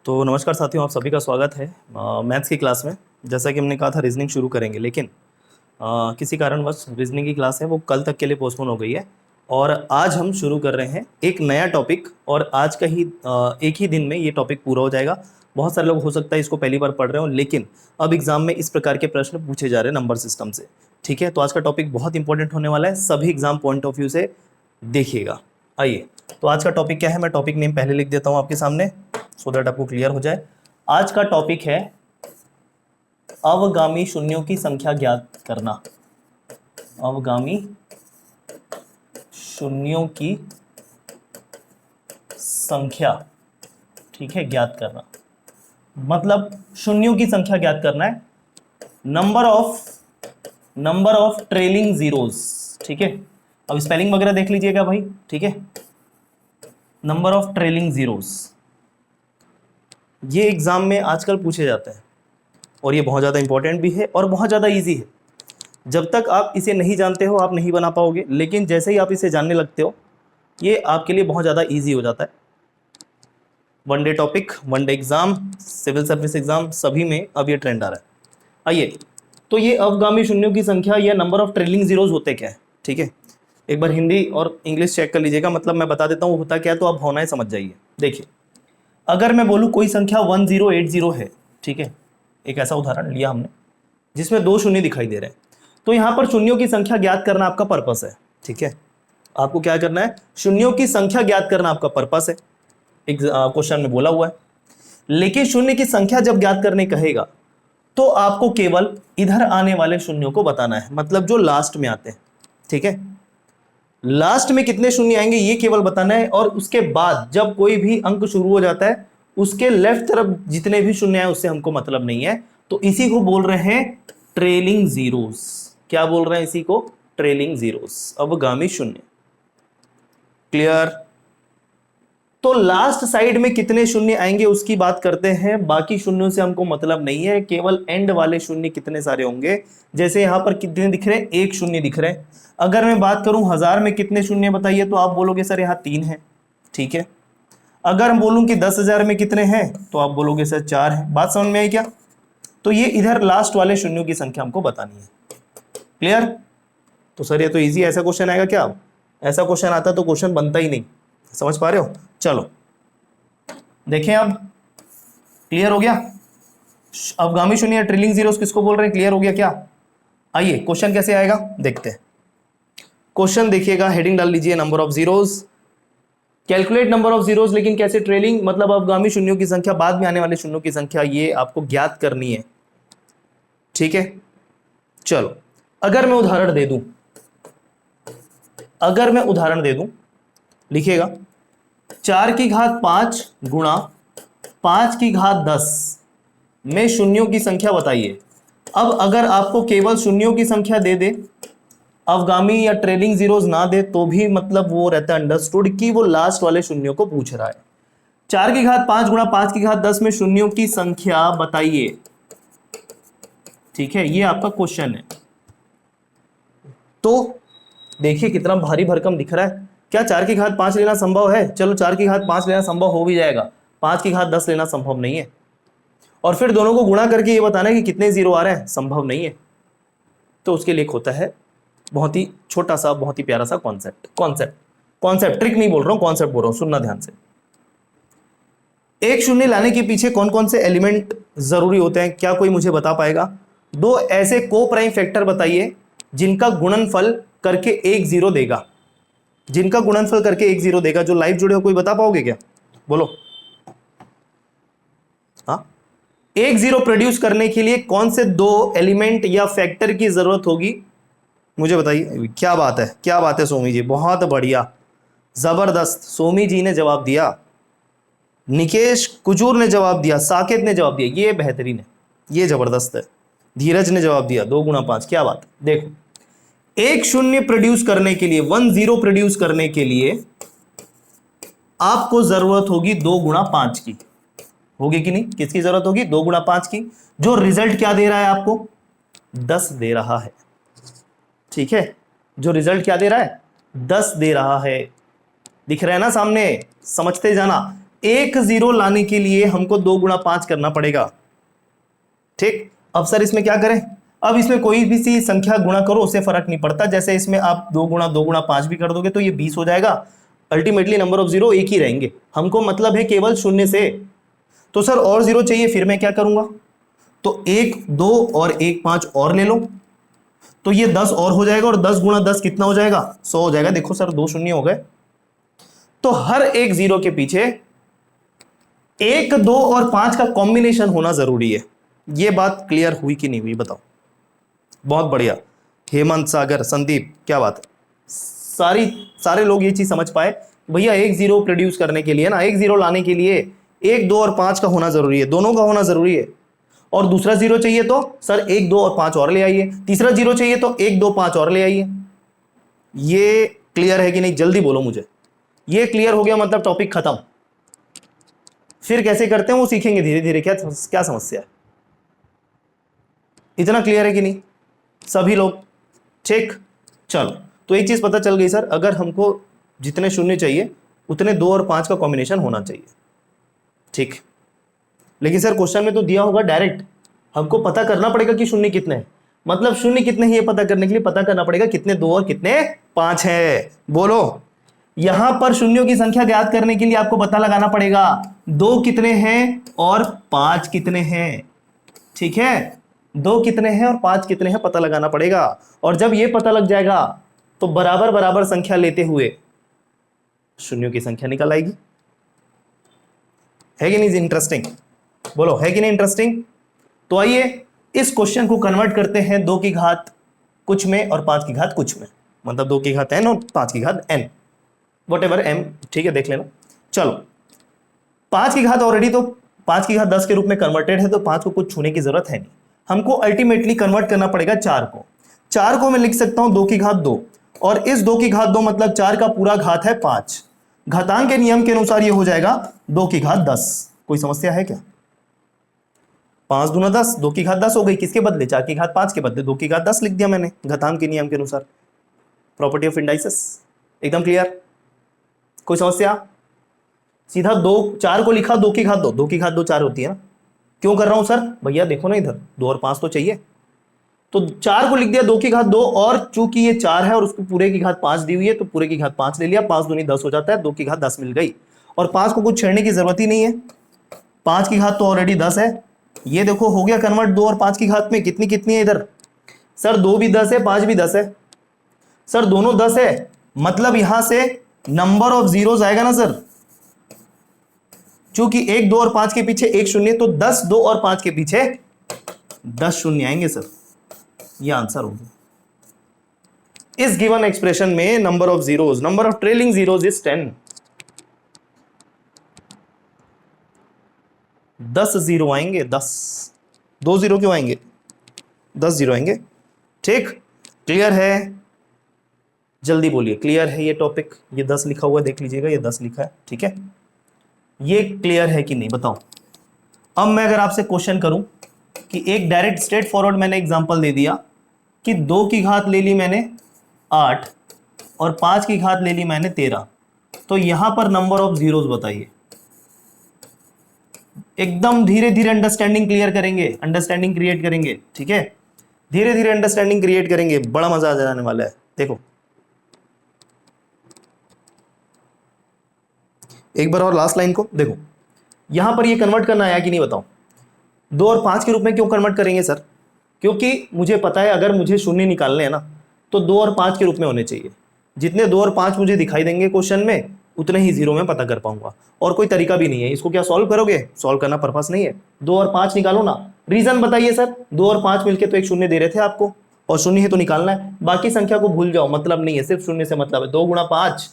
तो नमस्कार साथियों, आप सभी का स्वागत है मैथ्स की क्लास में। जैसा कि हमने कहा था रीजनिंग शुरू करेंगे, लेकिन किसी कारणवश रीजनिंग की क्लास है वो कल तक के लिए पोस्टपोन हो गई है और आज हम शुरू कर रहे हैं एक नया टॉपिक। और आज का ही एक ही दिन में ये टॉपिक पूरा हो जाएगा। बहुत सारे लोग हो सकता है इसको पहली बार पढ़ रहे हो, लेकिन अब एग्जाम में इस प्रकार के प्रश्न पूछे जा रहे हैं नंबर सिस्टम से। ठीक है, तो आज का टॉपिक बहुत इंपॉर्टेंट होने वाला है, सभी एग्जाम पॉइंट ऑफ व्यू से देखिएगा। आइए, तो आज का टॉपिक क्या है, मैं टॉपिक नेम पहले लिख देता हूं आपके सामने सो दैट आपको क्लियर हो जाए। आज का टॉपिक है अवगामी शून्यों की संख्या ज्ञात करना। अवगामी शून्यों की संख्या, ठीक है, ज्ञात करना मतलब शून्यों की संख्या ज्ञात करना है। Number of trailing zeros. ठीक है, अब स्पेलिंग वगैरह देख लीजिएगा भाई। ठीक है, नंबर ऑफ ट्रेलिंग जीरोस ये एग्जाम में आजकल पूछे जाते हैं और ये बहुत ज़्यादा इंपॉर्टेंट भी है और बहुत ज़्यादा इजी है। जब तक आप इसे नहीं जानते हो आप नहीं बना पाओगे, लेकिन जैसे ही आप इसे जानने लगते हो ये आपके लिए बहुत ज़्यादा इजी हो जाता है। One day topic, one day exam, civil service exam, सभी में अब ये ट्रेंड आ रहा है। आइए, तो ये अवगामी शून्यों की संख्या या नंबर ऑफ ट्रेलिंग जीरोज होते क्या है। ठीक है, एक बार हिंदी और इंग्लिश चेक कर लीजिएगा, मतलब मैं बता देता हूँ होता क्या है तो आप होना समझ जाइए। देखिए, अगर मैं बोलूँ कोई संख्या 1080 है, ठीक है, एक ऐसा उदाहरण लिया हमने जिसमें दो शून्य दिखाई दे रहे हैं, तो यहाँ पर शून्यों की संख्या ज्ञात करना आपका पर्पस है। ठीक है, आपको क्या करना है, शून्यों की संख्या ज्ञात करना आपका पर्पस है, एक क्वेश्चन में बोला हुआ है। लेकिन शून्य की संख्या जब ज्ञात करने कहेगा तो आपको केवल इधर आने वाले शून्यों को बताना है, मतलब जो लास्ट में आते हैं। ठीक है, लास्ट में कितने शून्य आएंगे ये केवल बताना है, और उसके बाद जब कोई भी अंक शुरू हो जाता है उसके लेफ्ट तरफ जितने भी शून्य आए उससे हमको मतलब नहीं है। तो इसी को बोल रहे हैं ट्रेलिंग जीरोस। क्या बोल रहे हैं इसी को? ट्रेलिंग जीरोस, अवगामी शून्य। क्लियर? तो लास्ट साइड में कितने शून्य आएंगे उसकी बात करते हैं, बाकी शून्यों से हमको मतलब नहीं है, केवल एंड वाले शून्य कितने सारे होंगे। जैसे यहां पर कितने दिख रहे हैं, एक शून्य दिख रहे हैं। अगर मैं बात करूं 1000 में कितने शून्य बताइए, तो आप बोलोगे सर यहां 3 है। ठीक है, अगर हम बोलूं कि 10,000 में कितने हैं तो आप बोलोगे सर 4 है। बात समझ में आई क्या? तो ये इधर लास्ट वाले शून्यों की संख्या हमको बतानी है। क्लियर? तो सर ये तो इजी, ऐसा क्वेश्चन आएगा क्या? ऐसा क्वेश्चन आता तो क्वेश्चन बनता ही नहीं। समझ पा रहे हो? चलो देखें, अब क्लियर हो गया। अवगामी शून्य ट्रिलिंग जीरोस किसको बोल रहे हैं, क्लियर हो गया क्या? आइए, क्वेश्चन कैसे आएगा देखते हैं। क्वेश्चन देखिएगा, हेडिंग डाल लीजिए number of zeros. Calculate number of zeros, लेकिन कैसे? ट्रेलिंग मतलब अवगामी शून्यों की संख्या, बाद में आने वाले शून्यों की संख्या, ये आपको ज्ञात करनी है। ठीक है, चलो अगर मैं उदाहरण दे दूं, लिखिएगा 4 की घात 5 गुणा 5 की घात 10 में शून्यों की संख्या बताइए। अब अगर आपको केवल शून्यों की संख्या दे दे, अवगामी या ट्रेलिंग जीरोस ना दे, तो भी मतलब वो रहता है अंडरस्टूड कि वो लास्ट वाले शून्यों को पूछ रहा है। 4 की घात 5 गुणा 5 की घात 10 में शून्यों की संख्या बताइए। ठीक है, ये आपका क्वेश्चन है। तो देखिए कितना भारी भरकम दिख रहा है। क्या 4 की घात 5 लेना संभव है? चलो 4 की घात 5 लेना संभव हो भी जाएगा, 5 की घात 10 लेना संभव नहीं है। और फिर दोनों को गुणा करके ये बताना है कि कितने जीरो आ रहे हैं, संभव नहीं है। तो उसके लिए होता है बहुत ही छोटा सा, बहुत ही प्यारा सा कॉन्सेप्ट, ट्रिक नहीं बोल रहा हूं, कॉन्सेप्ट बोल रहा हूं, सुनना ध्यान से। एक शून्य लाने के पीछे कौन कौन से एलिमेंट जरूरी होते हैं, क्या कोई मुझे बता पाएगा? दो ऐसे को प्राइम फैक्टर बताइए जिनका गुणनफल करके एक जीरो देगा, जिनका गुणनफल करके एक जीरो देगा। जो लाइव जुड़े हो कोई बता पाओगे क्या? बोलो। हाँ, एक जीरो प्रोड्यूस करने के लिए कौन से दो एलिमेंट या फैक्टर की जरूरत होगी, मुझे बताइए। क्या बात है, क्या बात है सोमी जी, बहुत बढ़िया, जबरदस्त। सोमी जी ने जवाब दिया, निकेश कुजूर ने जवाब दिया, साकेत ने जवाब दिया, ये बेहतरीन है, ये जबरदस्त है। धीरज ने जवाब दिया 2 गुणा 5, क्या बात। देखो, एक शून्य प्रोड्यूस करने के लिए, 1 0 प्रोड्यूस करने के लिए आपको जरूरत होगी 2 गुणा 5 की। होगी कि नहीं? किसकी जरूरत होगी? 2 गुणा 5 की। जो रिजल्ट क्या दे रहा है आपको? 10 दे रहा है। ठीक है, जो रिजल्ट क्या दे रहा है? 10 दे रहा है। दिख रहा है ना सामने? समझते जाना। एक जीरो लाने के लिए हमको 2 गुणा 5 करना पड़ेगा। ठीक, अब सर इसमें क्या करें? अब इसमें कोई भी सी संख्या गुणा करो, उससे फर्क नहीं पड़ता। जैसे इसमें आप 2 गुणा 5 भी कर दोगे तो ये 20 हो जाएगा। अल्टीमेटली नंबर ऑफ जीरो एक ही रहेंगे, हमको मतलब है केवल शून्य से। तो सर और जीरो चाहिए, फिर मैं क्या करूंगा? तो 1 2 और 1 5 और ले लो, तो ये 10 और हो जाएगा, और 10 गुणा 10 कितना हो जाएगा? 100 हो जाएगा। देखो सर 2 शून्य हो गए। तो हर एक जीरो के पीछे 1 2 और 5 का कॉम्बिनेशन होना जरूरी है। ये बात क्लियर हुई कि नहीं हुई बताओ? बहुत बढ़िया, हेमंत, सागर, संदीप, क्या बात है। सारे लोग ये चीज समझ पाए भैया, एक जीरो प्रोड्यूस करने के लिए ना, एक जीरो लाने के लिए 1 2 और 5 का होना जरूरी है, दोनों का होना जरूरी है। और दूसरा जीरो चाहिए तो सर 1 2 और 5 और ले आइए। तीसरा जीरो चाहिए तो 1 2 5 और ले आइए। ये क्लियर है कि नहीं? जल्दी बोलो मुझे। ये क्लियर हो गया मतलब टॉपिक खत्म। फिर कैसे करते हैं वो सीखेंगे धीरे धीरे। क्या समस्या है? इतना क्लियर है कि नहीं सभी लोग? ठीक, चलो। तो एक चीज पता चल गई सर, अगर हमको जितने शून्य चाहिए उतने 2 और 5 का कॉम्बिनेशन होना चाहिए। ठीक, लेकिन सर क्वेश्चन में तो दिया होगा डायरेक्ट, हमको पता करना पड़ेगा कि शून्य कितने हैं। मतलब शून्य कितने हैं ये पता करने के लिए पता करना पड़ेगा कितने 2 और कितने 5 है। बोलो, यहां पर शून्यों की संख्या ज्ञात करने के लिए आपको पता लगाना पड़ेगा 2 कितने हैं और 5 कितने हैं। ठीक है, 2 कितने हैं और 5 कितने हैं पता लगाना पड़ेगा। और जब ये पता लग जाएगा तो बराबर बराबर संख्या लेते हुए शून्यों की संख्या निकल आएगी। है कि नहीं इंटरेस्टिंग? बोलो, है कि नहीं इंटरेस्टिंग? तो आइए इस क्वेश्चन को कन्वर्ट करते हैं 2 की घात कुछ में और 5 की घात कुछ में। मतलब 2 की घात n और 5 की घात n, वॉटेवर m, ठीक है, देख लेना। चलो, 5 की घात ऑलरेडी तो 5 की घात 10 के रूप में कन्वर्टेड है, तो 5 को कुछ छूने की जरूरत है नहीं। हमको अल्टीमेटली कन्वर्ट करना पड़ेगा 4 को। 4 को मैं लिख सकता हूं 2 की घात 2, और इस 2 की घात 2 मतलब 4 का पूरा घात है 5। घातांक के नियम के अनुसार ये हो जाएगा 2 की घात 10। कोई समस्या है क्या? 5 दूना 10, 2 की घात 10 हो गई। किसके बदले? 4 की घात 5 के बदले 2 की घात 10 लिख दिया मैंने, घातांक के नियम के अनुसार, प्रॉपर्टी ऑफ इंडाइसेस। एकदम क्लियर? कोई समस्या? सीधा 4 को लिखा 2 की घात 2, 2 की घात 2 4 होती है ना। क्यों कर रहा हूं सर? भैया देखो ना, इधर 2 और 5 तो चाहिए, तो 4 को लिख दिया 2 की घात 2, और चूंकि ये 4 है और उसको पूरे की घात 5 दी हुई है तो पूरे की घात 5 ले लिया। 5 दूनी 10 हो जाता है, 2 की घात 10 मिल गई। और 5 को कुछ छेड़ने की जरूरत ही नहीं है, 5 की घात तो ऑलरेडी 10 है। ये देखो हो गया कन्वर्ट 2 और 5 की घात में। कितनी कितनी है इधर? सर 2 भी 10 है, 5 भी 10 है। सर दोनों 10 है, मतलब यहां से नंबर ऑफ जीरोस आएगा ना सर। चूंकि 1 2 और 5 के पीछे एक शून्य, तो 10 2 और 5 के पीछे 10 शून्य आएंगे सर। ये आंसर होगा। इस गिवन एक्सप्रेशन में number of zeros, number of trailing zeros is 10। 10 zero आएंगे, 10। 2 जीरो क्यों आएंगे? 10 जीरो आएंगे। ठीक, क्लियर है? जल्दी बोलिए, क्लियर है ये टॉपिक? ये 10 लिखा हुआ है, देख लीजिएगा, ये 10 लिखा है। ठीक है, ये क्लियर है कि नहीं बताओ? अब मैं अगर आपसे क्वेश्चन करूं कि एक डायरेक्ट स्ट्रेट फॉरवर्ड मैंने एग्जांपल दे दिया कि 2 की घात ले ली मैंने 8 और 5 की घात ले ली मैंने 13, तो यहां पर नंबर ऑफ जीरोस बताइए। एकदम धीरे धीरे अंडरस्टैंडिंग क्लियर करेंगे, अंडरस्टैंडिंग क्रिएट करेंगे। ठीक है, धीरे धीरे अंडरस्टैंडिंग क्रिएट करेंगे, बड़ा मजा आ जाने वाला है। देखो एक बार और लास्ट लाइन को देखो, यहां पर ये कन्वर्ट करना आया कि नहीं बताओ? 2 और 5 के रूप में क्यों कन्वर्ट करेंगे सर? क्योंकि मुझे पता है अगर मुझे शून्य निकालने हैं ना तो 2 और 5 के रूप में होने चाहिए। जितने 2 और 5 मुझे दिखाई देंगे क्वेश्चन में उतने ही जीरो में पता कर पाऊंगा, और कोई तरीका भी नहीं है। इसको क्या सॉल्व करोगे? सॉल्व करना पर्पस नहीं है। 2 और 5 निकालो ना। रीजन बताइए सर। 2 और 5 मिलके तो एक शून्य दे रहे थे आपको, और शून्य है तो निकालना है। बाकी संख्या को भूल जाओ, मतलब नहीं है, सिर्फ शून्य से मतलब है। 2 गुणा 5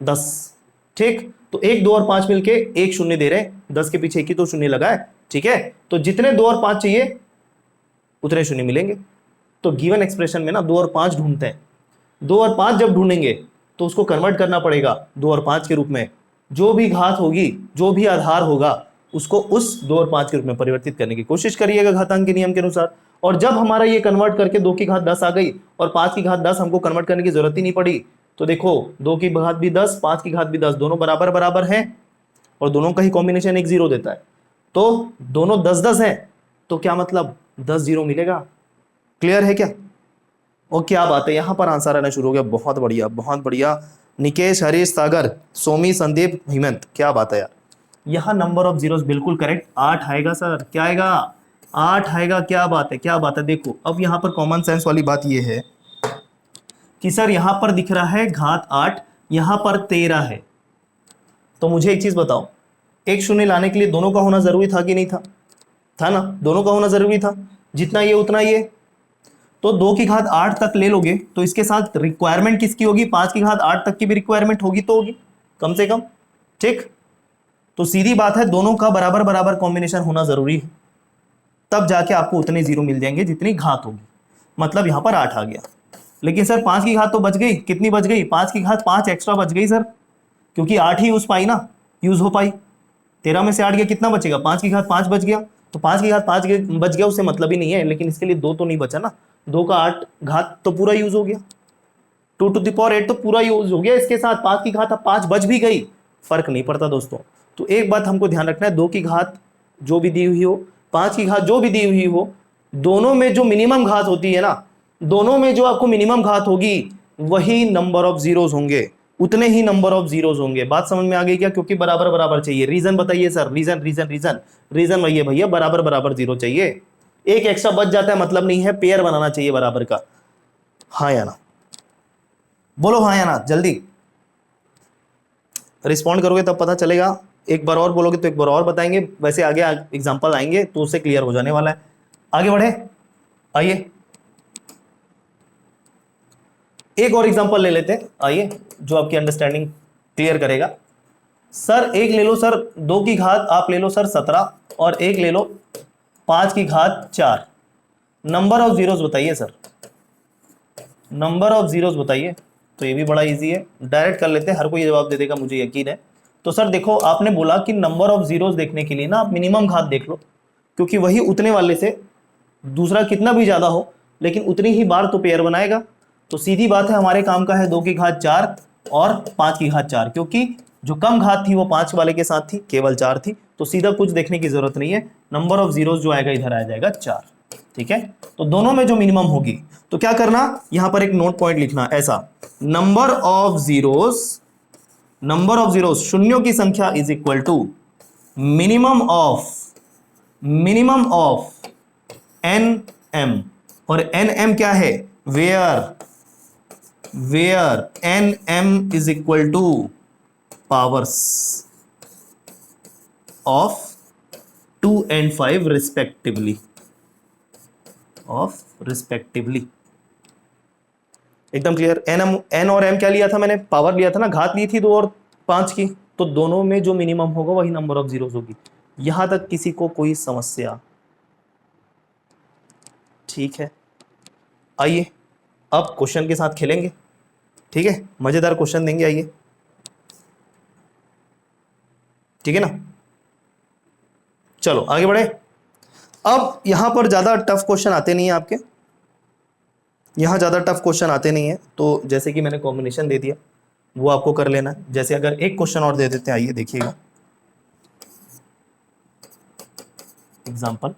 10। ठीक, तो 1 2 और 5 मिलके एक शून्य दे रहे, 10 के पीछे एक ही तो शून्य लगा है। ठीक है, तो जितने 2 और 5 चाहिए उतने शून्य मिलेंगे। तो गिवन एक्सप्रेशन में ना 2 और 5 ढूंढते हैं। 2 और 5 जब ढूंढेंगे तो उसको कन्वर्ट करना पड़ेगा 2 और 5 के रूप में। जो भी घात होगी, जो भी आधार होगा, उसको उस 2 और 5 के रूप में परिवर्तित करने की कोशिश करिएगा घातांक के नियम के अनुसार। और जब हमारा ये कन्वर्ट करके 2 की घात 10 आ गई और 5 की घात 10 हमको कन्वर्ट करने की जरूरत ही नहीं पड़ी, तो देखो 2 की घात भी 10, 5 की घात भी 10, दोनों बराबर बराबर हैं। और दोनों का ही कॉम्बिनेशन एक 0 देता है, तो दोनों 10-10 है, तो क्या मतलब 10 0 मिलेगा। क्लियर है क्या? और क्या बात है, यहां पर आंसर आना शुरू हो गया। बहुत बढ़िया, बहुत बढ़िया। निकेश, हरीश, सागर, सोमी, संदीप, हेमंत, क्या बात है यार। यहां नंबर ऑफ जीरोस बिल्कुल करेक्ट, 8 आएगा सर। क्या आएगा? 8 आएगा। क्या बात है, क्या बात है। देखो अब यहां पर कॉमन सेंस वाली बात यह है कि सर यहां पर दिख रहा है घात 8, यहां पर 13 है, तो मुझे एक चीज बताओ, एक शून्य लाने के लिए दोनों का होना जरूरी था कि नहीं था? था ना, दोनों का होना जरूरी था, जितना ये उतना ये। तो 2 की घात 8 तक ले लोगे तो इसके साथ रिक्वायरमेंट किसकी होगी? 5 की घात 8 तक की भी रिक्वायरमेंट होगी तो होगी कम से कम। ठीक, तो सीधी बात है, दोनों का बराबर बराबर कॉम्बिनेशन होना जरूरी है, तब जाके आपको उतने जीरो मिल जाएंगे जितनी घात होगी। मतलब यहां पर 8 आ गया, लेकिन सर 5 की घात तो बच गई। कितनी बच गई? 5 की घात 5 एक्स्ट्रा बच गई सर, क्योंकि 8 ही यूज पाई ना, यूज हो पाई। 13 में से 8 गया, कितना बचेगा? 5 की घात 5 बच गया, तो 5 की घात 5 बच गया, उससे मतलब ही नहीं है, लेकिन इसके लिए 2 तो नहीं बचा ना। 2 का 8 घात तो पूरा यूज हो गया, 2 टू द पावर 8 तो पूरा यूज हो गया। इसके साथ 5 की घात अब 5 बच भी गई, फर्क नहीं पड़ता दोस्तों। तो एक बात हमको ध्यान रखना है, 2 की घात जो भी दी हुई हो, 5 की घात जो भी दी हुई हो, दोनों में जो मिनिमम घात होती है ना, दोनों में जो आपको मिनिमम घात होगी वही नंबर ऑफ जीरोस होंगे, उतने ही नंबर ऑफ जीरोस होंगे। बात समझ में आ गई क्या? क्योंकि बराबर बराबर चाहिए। रीजन बताइए sir, reason reason reason reason वही है भैया, बराबर बराबर जीरो चाहिए। एक एक्स्ट्रा बच जाता है मतलब नहीं है, पेयर बनाना चाहिए बराबर का। हाँ या ना? बोलो हाँ या ना, जल्दी रिस्पॉन्ड करोगे तब पता चलेगा। एक बार और बोलोगे तो एक बार और बताएंगे, वैसे आगे एग्जांपल आएंगे तो उससे क्लियर हो जाने वाला है। आगे बढ़े, आइए एक और एग्जांपल ले लेते हैं, आइए, जो आपकी अंडरस्टैंडिंग क्लियर करेगा। सर एक ले लो सर 2 की घात आप ले लो सर 17, और एक ले लो 5 की घात 4। नंबर ऑफ जीरोस बताइए सर, नंबर ऑफ जीरोस बताइए। तो ये भी बड़ा इजी है, डायरेक्ट कर लेते हैं, हर कोई जवाब दे देगा मुझे यकीन है। तो सर देखो, आपने बोला कि नंबर ऑफ जीरोस देखने के लिए ना आप मिनिमम घात देख लो, क्योंकि वही उतने वाले से दूसरा कितना भी ज्यादा हो लेकिन उतनी ही बार तो पेयर बनाएगा। तो सीधी बात है, हमारे काम का है 2 की घात 4 और 5 की घात 4, क्योंकि जो कम घात थी वो 5 वाले के साथ थी, केवल 4 थी, तो सीधा कुछ देखने की जरूरत नहीं है। नंबर ऑफ जीरोस जो आएगा इधर आ जाएगा 4। ठीक है, तो दोनों में जो मिनिमम होगी, तो क्या करना, यहां पर एक नोट पॉइंट लिखना ऐसा, number of zeros, number of zeros शून्यों की संख्या is equal to minimum of N M. और एन एम क्या है? Where N M is equal to powers of 2 and 5 respectively, एकदम क्लियर। एन और एम क्या लिया था मैंने? पावर लिया था ना, घात ली थी 2 और 5 की, तो दोनों में जो मिनिमम होगा वही नंबर ऑफ जीरोस होगी। यहां तक किसी को कोई समस्या? ठीक है, आइए अब क्वेश्चन के साथ खेलेंगे। ठीक है, मजेदार क्वेश्चन देंगे, आइए। ठीक है ना, चलो आगे बढ़े। अब यहां पर ज्यादा टफ क्वेश्चन आते नहीं है आपके, यहां ज्यादा टफ क्वेश्चन आते नहीं है, तो जैसे कि मैंने कॉम्बिनेशन दे दिया वो आपको कर लेना है। जैसे अगर एक क्वेश्चन और दे देते हैं, आइए देखिएगा एग्जांपल।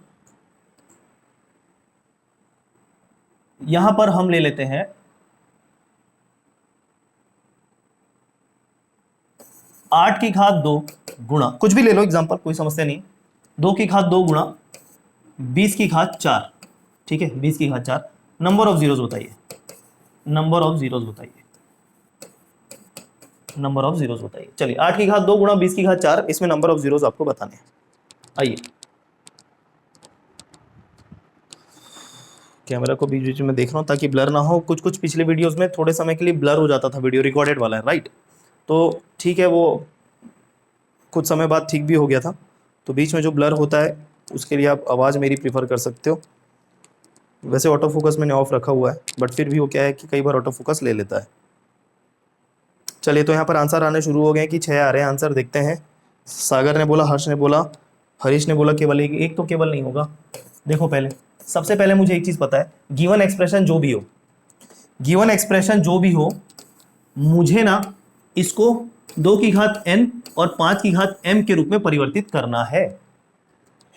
यहां पर हम ले लेते हैं 8 की घात 2 गुणा, कुछ भी ले लो एग्जांपल, कोई समस्या नहीं। 2 की घात 2 गुणा 20 की घात 4। ठीक है, 20 की घात 4। नंबर ऑफ जीरोस बताइए, नंबर ऑफ जीरोस बताइए, नंबर ऑफ जीरोस बताइए। चलिए 8 की घात 2 गुणा 20 की घात 4, इसमें नंबर ऑफ जीरोस आपको बताने हैं। आइए, कैमरा को बीच बीच में देख रहा हूं ताकि ब्लर ना हो। कुछ कुछ पिछले वीडियोस में थोड़े समय के लिए ब्लर हो जाता था, वीडियो रिकॉर्डेड वाला है राइट, तो ठीक है, वो कुछ समय बाद ठीक भी हो गया था। तो बीच में जो ब्लर होता है उसके लिए आप आवाज़ मेरी प्रीफर कर सकते हो। वैसे ऑटो फोकस मैंने ऑफ रखा हुआ है, बट फिर भी वो क्या है कि कई बार ऑटो फोकस ले लेता है। चलिए, तो यहाँ पर आंसर आने शुरू हो गए कि 6 आ रहे हैं आंसर, देखते हैं। सागर ने बोला, हर्ष ने बोला, हरीश ने बोला केवल एक तो केवल नहीं होगा। देखो पहले, सबसे पहले मुझे एक चीज़ पता है, गिवन एक्सप्रेशन जो भी हो, गिवन एक्सप्रेशन जो भी हो, मुझे ना इसको 2 की घात n और 5 की घात m के रूप में परिवर्तित करना है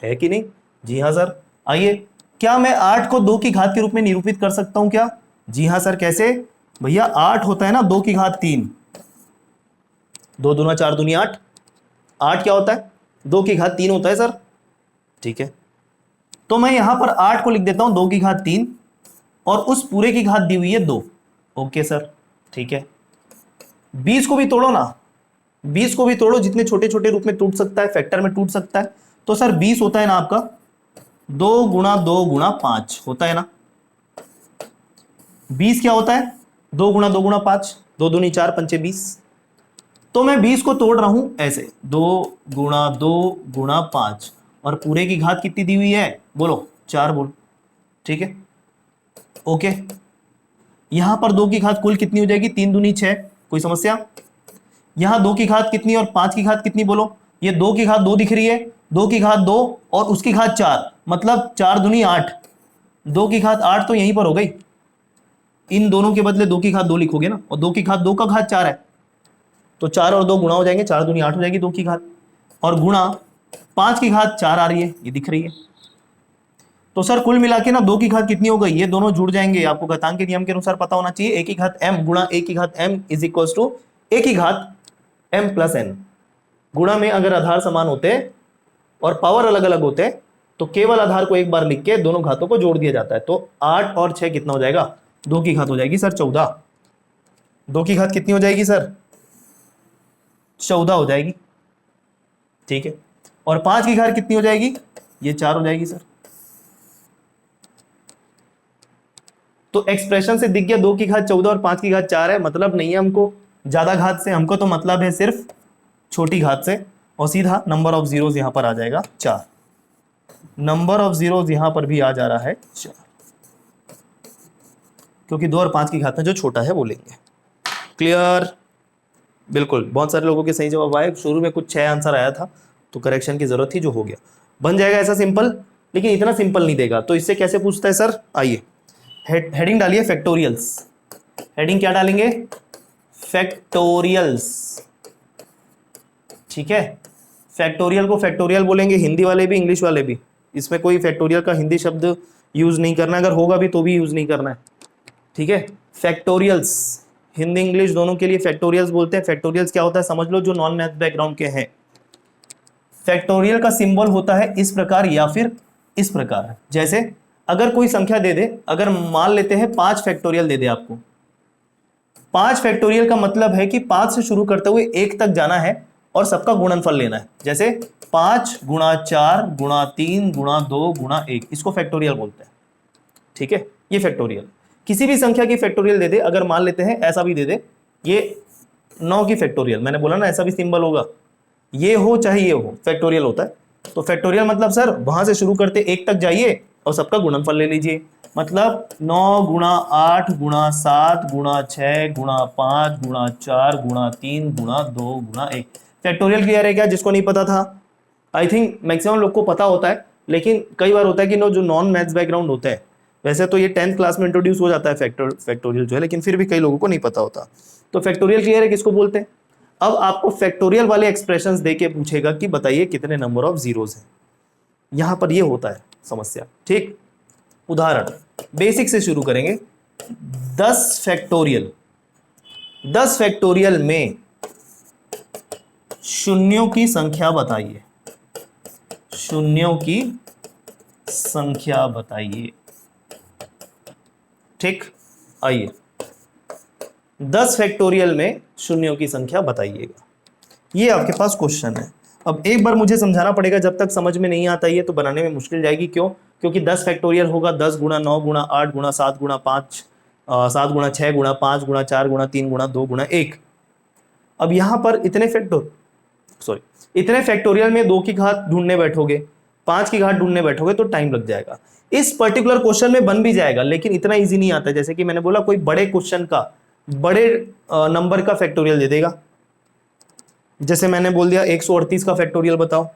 कि नहीं? जी हाँ सर। आइए, क्या मैं 8 को 2 की घात के रूप में निरूपित कर सकता हूं क्या? जी हाँ सर। कैसे भैया? 8 होता है ना 2 की घात 3, 2 दूना 4 दूनी 8, 8 क्या होता है? 2 की घात 3 होता है सर। ठीक है, तो मैं यहां पर 8 को लिख देता हूं 2 की घात 3 और उस पूरे की घात दी हुई है 2। ओके सर, ठीक है। 20 को भी तोड़ो ना, 20 को भी तोड़ो, जितने छोटे छोटे रूप में टूट सकता है, फैक्टर में टूट सकता है। तो सर 20 होता है ना आपका 2 गुणा 2 गुणा 5 होता है ना। 20 क्या होता है? 2 गुणा 2 गुणा 5, 2 दूनी 4 पंचे 20। तो मैं 20 को तोड़ रहा हूं ऐसे, 2 गुणा 2 गुणा 5 और पूरे की घात कितनी दी हुई है? बोलो, 4 बोलो। ठीक है, ओके। यहां पर 2 की घात कुल कितनी हो जाएगी? 3 दूनी 6, कोई समस्या? यहां 2 की घात कितनी और 5 की घात कितनी? बोलो। ये 2 की घात 2 दिख रही है, 2 की घात 2 और उसकी घात 4, मतलब 4 दूनी 8, 2 की घात 8 तो यहीं पर हो गई। इन दोनों के बदले 2 की घात 2 लिखोगे ना, और 2 की घात 2 का घात 4 है, तो 4 और 2 गुणा हो जाएंगे, 4 दूनी 8 हो जाएगी 2 की घात, और गुणा 5 की घात 4 आ रही है, ये दिख रही है। तो सर कुल मिला के ना 2 की घात कितनी हो गई? ये दोनों जुड़ जाएंगे, आपको घातांक के नियम के अनुसार पता होना चाहिए। a की घात m गुणा a की घात m is equal to a की घात m प्लस n। गुणा में अगर आधार समान होते और पावर अलग अलग होते तो केवल आधार को एक बार लिख के दोनों घातों को जोड़ दिया जाता है। तो 8 और 6 कितना हो जाएगा? 2 की घात हो जाएगी सर 14। 2 की घात कितनी हो जाएगी सर? 14 हो जाएगी। ठीक है, और 5 की घात कितनी हो जाएगी? ये 4 हो जाएगी सर। तो एक्सप्रेशन से दिख गया 2 की घात 14 और 5 की घात 4 है, मतलब नहीं है हमको ज्यादा घात से, हमको तो मतलब है सिर्फ छोटी घात से। और सीधा नंबर ऑफ जीरोस यहां पर आ जाएगा 4। नंबर ऑफ जीरोस यहां पर भी आ जा रहा है 4, क्योंकि 2 और 5 की घात में जो छोटा है वो लेंगे। क्लियर? बिल्कुल, बहुत सारे लोगों के सही जवाब आए। शुरू में कुछ 6 आंसर आया था तो करेक्शन की जरूरत थी, जो हो गया। बन जाएगा ऐसा सिंपल, लेकिन इतना सिंपल नहीं देगा। तो इससे कैसे पूछता है सर? आइए, हेडिंग डालिए फैक्टोरियल्स। हेडिंग क्या डालेंगे? फैक्टोरियल्स। ठीक है, फैक्टोरियल को फैक्टोरियल बोलेंगे, हिंदी वाले भी इंग्लिश वाले भी। इसमें कोई फैक्टोरियल का हिंदी शब्द यूज नहीं करना है, अगर होगा भी तो भी यूज नहीं करना है। ठीक है, फैक्टोरियल्स हिंदी इंग्लिश दोनों के लिए फैक्टोरियल्स बोलते हैं। फैक्टोरियल्स क्या होता है समझ लो, जो नॉन मैथ बैकग्राउंड के हैं। फैक्टोरियल का सिंबल होता है इस प्रकार या फिर इस प्रकार। जैसे अगर कोई संख्या दे दे, अगर मान लेते हैं 5 फैक्टोरियल दे दे आपको, 5 फैक्टोरियल का मतलब है कि 5 से शुरू करते हुए 1 तक जाना है और सबका गुणनफल लेना है। जैसे 5 गुणा 4 गुणा 3 गुणा 2 गुणा 1, इसको फैक्टोरियल बोलते हैं। ठीक है, ये फैक्टोरियल। किसी भी संख्या की फैक्टोरियल दे दे, अगर मान लेते हैं ऐसा भी दे दे, ये 9 की फैक्टोरियल, मैंने बोला ना ऐसा भी सिंबल होगा, ये हो चाहे ये हो, फैक्टोरियल होता है। तो फैक्टोरियल मतलब सर वहां से शुरू करते 1 तक जाइए और सबका गुणनफल ले लीजिए। मतलब 9 गुणा 8 गुणा 7 गुणा 6 गुणा 5 गुणा 4 गुणा 3 गुणा 2 गुणा 1। फैक्टोरियल क्लियर है क्या? जिसको नहीं पता था, आई थिंक मैक्सिमम लोग को पता होता है, लेकिन कई बार होता है कि जो नॉन मैथ्स बैकग्राउंड होता है, वैसे तो ये 10th क्लास में इंट्रोड्यूस हो जाता है फैक्टोरियल जो है, लेकिन फिर भी कई लोगों को नहीं पता होता। तो फैक्टोरियल क्लियर है किसको बोलते हैं? अब आपको फैक्टोरियल वाले एक्सप्रेशंस देके पूछेगा कि बताइए कितने नंबर ऑफ जीरोस हैं। यहां पर ये होता है समस्या। ठीक, उदाहरण बेसिक से शुरू करेंगे। 10 फैक्टोरियल, 10 फैक्टोरियल में शून्यों की संख्या बताइए, शून्यों की संख्या बताइए। ठीक, आइए 10 फैक्टोरियल में शून्यों की संख्या बताइएगा। ये आपके पास क्वेश्चन है। अब एक बार मुझे समझाना पड़ेगा, जब तक समझ में नहीं आता ये तो बनाने में मुश्किल जाएगी। क्यों? क्योंकि 10 फैक्टोरियल होगा 10 गुणा 9 गुणा 8 गुणा 7 गुणा 5 7 गुणा 6 गुणा 5 गुणा 4 गुणा 3 गुणा 2 गुणा 1। अब यहां पर इतने फैक्टोरियल में 2 की घात ढूंढने बैठोगे, 5 की घात ढूंढने बैठोगे तो टाइम लग जाएगा। इस पर्टिकुलर क्वेश्चन में बन भी जाएगा, लेकिन इतना इजी नहीं आता। जैसे कि मैंने बोला, कोई बड़े क्वेश्चन का बड़े नंबर का फैक्टोरियल दे देगा। जैसे मैंने बोल दिया 138 का फैक्टोरियल बताओ,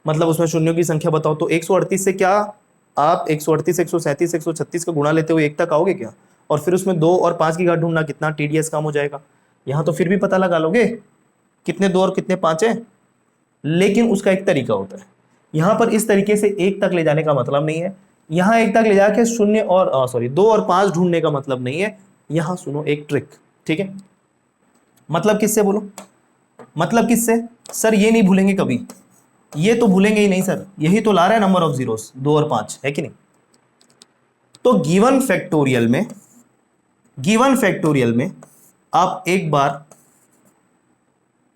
मतलब उसमें शून्यों की संख्या बताओ। तो 138 से क्या आप 138 137 136 का गुणा लेते हुए 1 तक आओगे क्या? और फिर उसमें 2 और 5 की घात ढूंढना कितना टीडीएस काम हो जाएगा। यहाँ तो फिर भी पता लगा लोगे कितने 2 और कितने 5 है, लेकिन उसका एक तरीका होता है। यहाँ पर इस तरीके से 1 तक ले जाने का मतलब नहीं है, यहाँ 1 तक ले जाके 0 और 2 और 5 ढूंढने का मतलब नहीं है। यहाँ सुनो एक ट्रिक, ठीक है। मतलब किससे बोलो, मतलब किससे सर, ये नहीं भूलेंगे कभी, ये तो भूलेंगे ही नहीं सर, यही तो ला रहा है नंबर ऑफ जीरोस 2 और 5, है कि नहीं। तो गिवन फैक्टोरियल में आप एक बार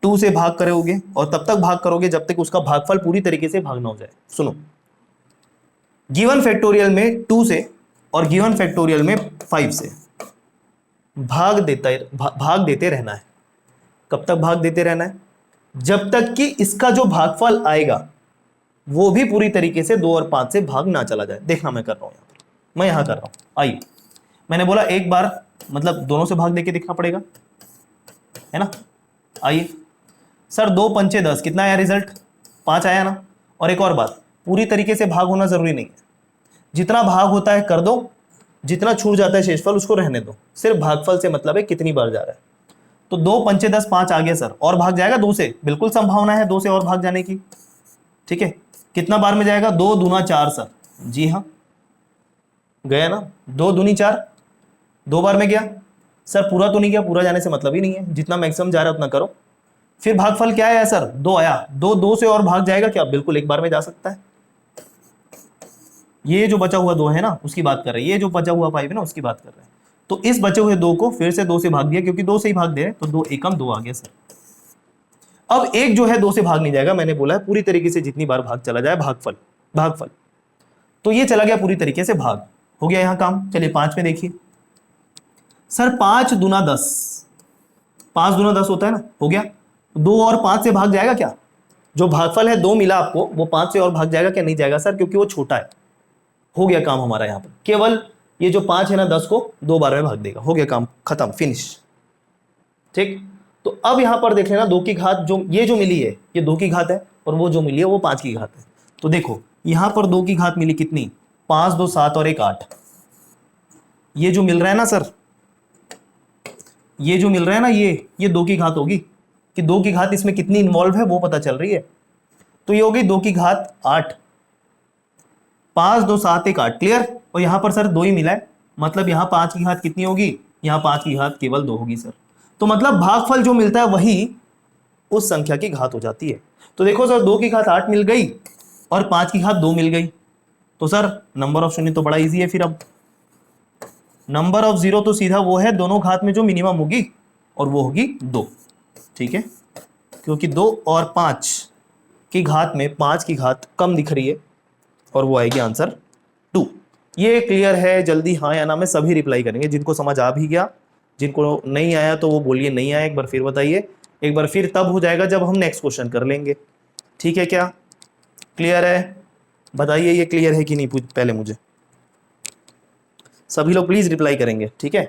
2 से भाग करोगे और तब तक भाग करोगे जब तक उसका भागफल पूरी तरीके से भाग ना हो जाए। सुनो, गिवन फैक्टोरियल में 2 से और गिवन फैक्टोरियल में 5 से भाग देते रहना है। कब तक भाग देते रहना है, जब तक कि इसका जो भागफल आएगा वो भी पूरी तरीके से 2 और 5 से भाग ना चला जाए। देखना मैं कर रहा हूं, यहां पर मैं यहां कर रहा हूं। आइए, मैंने बोला एक बार मतलब दोनों से भाग देके देखना पड़ेगा, है ना। आइए सर, 2 पंचे 10, कितना आया रिजल्ट, 5 आया ना। और एक और बात, पूरी तरीके से भाग होना जरूरी नहीं है, जितना भाग होता है कर दो, जितना छूट जाता है शेषफल उसको रहने दो, सिर्फ भागफल से मतलब है कितनी बार जा रहा है। तो 2 पंचे 10, 5 आ गया सर, और भाग जाएगा 2 से, बिल्कुल संभावना है 2 से और भाग जाने की, ठीक है। कितना बार में जाएगा, 2 दूना 4 सर, जी हाँ गया ना, 2 दूनी 4, 2 बार में गया सर, पूरा तो नहीं गया, पूरा जाने से मतलब ही नहीं है, जितना मैक्सिमम जा रहा है उतना करो। फिर भागफल क्या आया सर, 2 आया, 2 से और भाग जाएगा क्या, बिल्कुल एक बार में जा सकता है। ये जो बचा हुआ 2 है ना उसकी बात कर रहे हैं, ये जो बचा हुआ 5 है ना उसकी बात कर रहे हैं। तो इस बचे हुए 2 को फिर से 2 से भाग दिया, क्योंकि 2 से ही भाग दे रहे, तो 2 एकम 2 आ गया सर। अब एक जो है 2 से भाग नहीं जाएगा, मैंने बोला है पूरी तरीके से जितनी बार भाग चला जाए भागफल। तो ये चला गया पूरी तरीके से भाग, हो गया यहां काम। चलिए 5 में देखिए सर, 5 दूना 10, 5 दूना 10 होता है ना, हो गया। 2 और 5 से भाग जाएगा क्या, जो भागफल है 2 मिला आपको, वो 5 से और भाग जाएगा क्या, नहीं जाएगा सर, क्योंकि वो छोटा है। हो गया काम हमारा यहाँ पर, केवल ये जो 5 है ना 10 को 2 बार में भाग देगा, हो गया काम खत्म, फिनिश, ठीक। तो अब यहां पर देख लेना 2 की घात जो ये जो मिली है ये 2 की घात है, और वो जो मिली है वो 5 की घात है। तो देखो यहां पर 2 की घात मिली कितनी, 5 2 7 और 1 8। ये जो मिल रहा है ना सर, ये जो मिल रहा है ना, ये 2 की घात होगी, कि 2 की घात इसमें कितनी इन्वॉल्व है वो पता चल रही है। तो ये होगी 2 की घात 8, 5 2 7 1 8, क्लियर। और यहां पर सर 2 ही मिला है, मतलब यहां 5 की घात कितनी होगी, यहां 5 की घात केवल 2 होगी सर। तो मतलब भागफल जो मिलता है वही उस संख्या की घात हो जाती है। तो देखो सर 2 की घात 8 मिल गई और 5 की घात 2 मिल गई, तो सर नंबर ऑफ शून्य तो बड़ा इजी है। फिर अब नंबर ऑफ जीरो तो सीधा वो है दोनों घात में जो मिनिमम होगी, और वो होगी 2, ठीक है, क्योंकि 2 और 5 की घात में 5 की घात कम दिख रही है, और वो आएगी आंसर 2। ये क्लियर है, जल्दी हाँ या ना में सभी रिप्लाई करेंगे, जिनको समझ आ भी गया, जिनको नहीं आया तो वो बोलिए नहीं आया, एक बार फिर बताइए। एक बार फिर तब हो जाएगा जब हम नेक्स्ट क्वेश्चन कर लेंगे, ठीक है क्या, क्लियर है, बताइए ये क्लियर है कि नहीं, पहले मुझे सभी लोग प्लीज रिप्लाई करेंगे, ठीक है।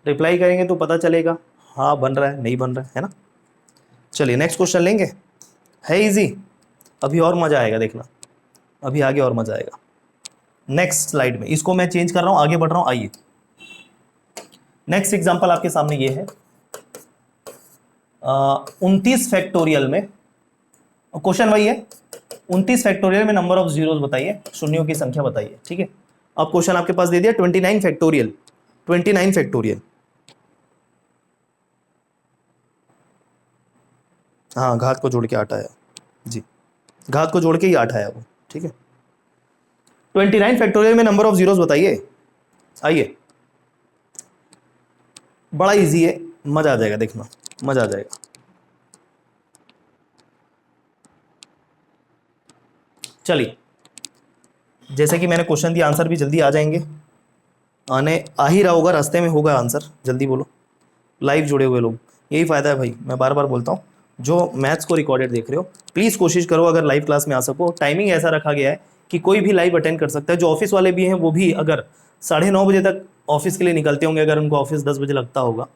रिप्लाई करेंगे तो पता चलेगा हाँ बन रहा है नहीं बन रहा है ना। चलिए नेक्स्ट क्वेश्चन लेंगे, है इजी, अभी और मजा आएगा, देखना अभी आगे और मजा आएगा। नेक्स्ट स्लाइड में इसको मैं चेंज कर रहा हूं, आगे बढ़ रहा हूं। आइए नेक्स्ट एग्जांपल आपके सामने ये है, 29 फैक्टोरियल में, क्वेश्चन वही है, 29 फैक्टोरियल में नंबर ऑफ जीरोस बताइए, शून्यों की संख्या बताइए, ठीक है। अब क्वेश्चन आपके पास दे दिया 29 फैक्टोरियल, 29 फैक्टोरियल, हाँ घात को जोड़ के 8 आया जी, घात को जोड़ के ही 8 आया वो, ठीक है। 29 फैक्टोरियल में नंबर ऑफ जीरोस बताइए। आइए बड़ा इजी है, मजा आ जाएगा, देखना मजा आ जाएगा। चलिए जैसे कि मैंने क्वेश्चन दिया, आंसर भी जल्दी आ जाएंगे, आ ही रहा होगा, रास्ते में होगा आंसर, जल्दी बोलो। लाइव जुड़े हुए लोग, यही फायदा है भाई, मैं बार बार बोलता हूँ, जो मैथ्स को रिकॉर्डेड देख रहे हो प्लीज़ कोशिश करो अगर लाइव क्लास में आ सको। टाइमिंग ऐसा रखा गया है कि कोई भी लाइव अटेंड कर सकता है, जो ऑफिस वाले भी हैं वो भी अगर 9:30 बजे तक ऑफिस के लिए निकलते होंगे, अगर उनको ऑफिस 10 बजे लगता होगा,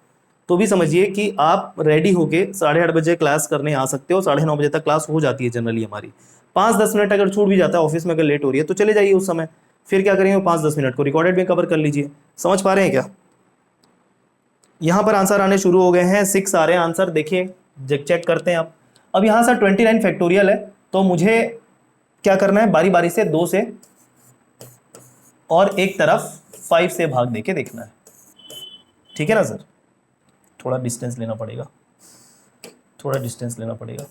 तो भी समझिए कि आप रेडी होके 8:30 बजे क्लास करने आ सकते हो। 9:30 बजे तक क्लास हो जाती है जनरली हमारी, 5-10 मिनट अगर छूट भी जाता है ऑफिस में, अगर लेट हो रही है तो चले जाइए उस समय, फिर क्या करेंगे 5-10 मिनट को रिकॉर्डेड में कवर कर लीजिए। समझ पा रहे हैं क्या? यहाँ पर आंसर आने शुरू हो गए हैं, 6 आ रहे हैं आंसर, देखिए चेक करते हैं आप। अब यहाँ सर 29 फैक्टोरियल है, तो मुझे क्या करना है, बारी बारी से 2 से और एक तरफ 5 से भाग देके देखना है, ठीक है ना सर। थोड़ा डिस्टेंस लेना पड़ेगा, थोड़ा डिस्टेंस लेना पड़ेगा,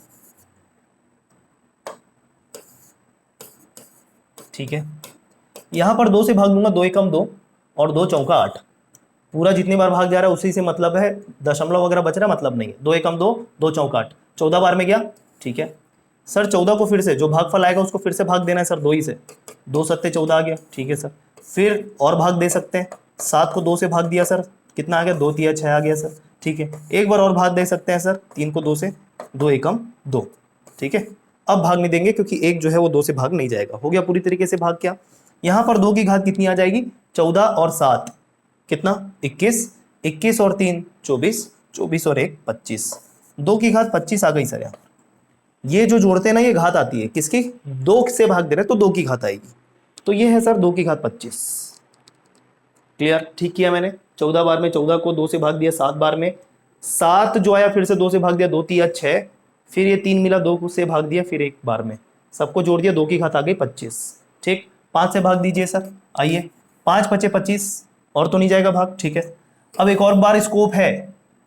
ठीक है। यहाँ पर 2 से भाग दूंगा, 2 एकम 2 और 2 चौका 8, पूरा जितनी बार भाग जा रहा है उसी से मतलब है, दशमलव वगैरह बच रहा है मतलब नहीं है। 2 एकम 2, 2 चौका 8, 14 बार में गया, ठीक है सर। 14 को फिर से जो भागफल आएगा उसको फिर से भाग देना है सर, 2 ही से, 2 सत्ते 14 आ गया, ठीक है सर। फिर और भाग दे सकते हैं, 7 को 2 से भाग दिया सर, कितना आ गया, 2 तिया 6 आ गया सर, ठीक है। एक बार और भाग दे सकते हैं सर, 3 को 2 से, 2 एकम 2, ठीक है। अब भाग नहीं देंगे क्योंकि एक जो है वो 2 से भाग नहीं जाएगा, हो गया पूरी तरीके से भाग। क्या यहाँ पर 2 की घात कितनी आ जाएगी, 14 और 7 कितना, 21, 21 और 3 24, 24 और 1 25, 2 की घात 25 आ गई सर। यहाँ ये जो जोड़ते हैं ना, ये घात आती है किसकी, 2 से भाग दे रहे तो 2 की घात आएगी, तो ये है सर 2 की घात 25। क्लियर, ठीक किया मैंने। 14 बार में 14 को 2 से भाग दिया, 7 बार में 7 जो आया फिर से 2 से भाग दिया, 2 तिया 6, फिर ये 3 मिला, 2 से भाग दिया, फिर एक बार में सबको जोड़ दिया, 2 की घात आ गई 25, ठीक। 5 से भाग दीजिए सर, आइए 5 5 25, और तो नहीं जाएगा भाग, ठीक है। अब एक और बार स्कोप है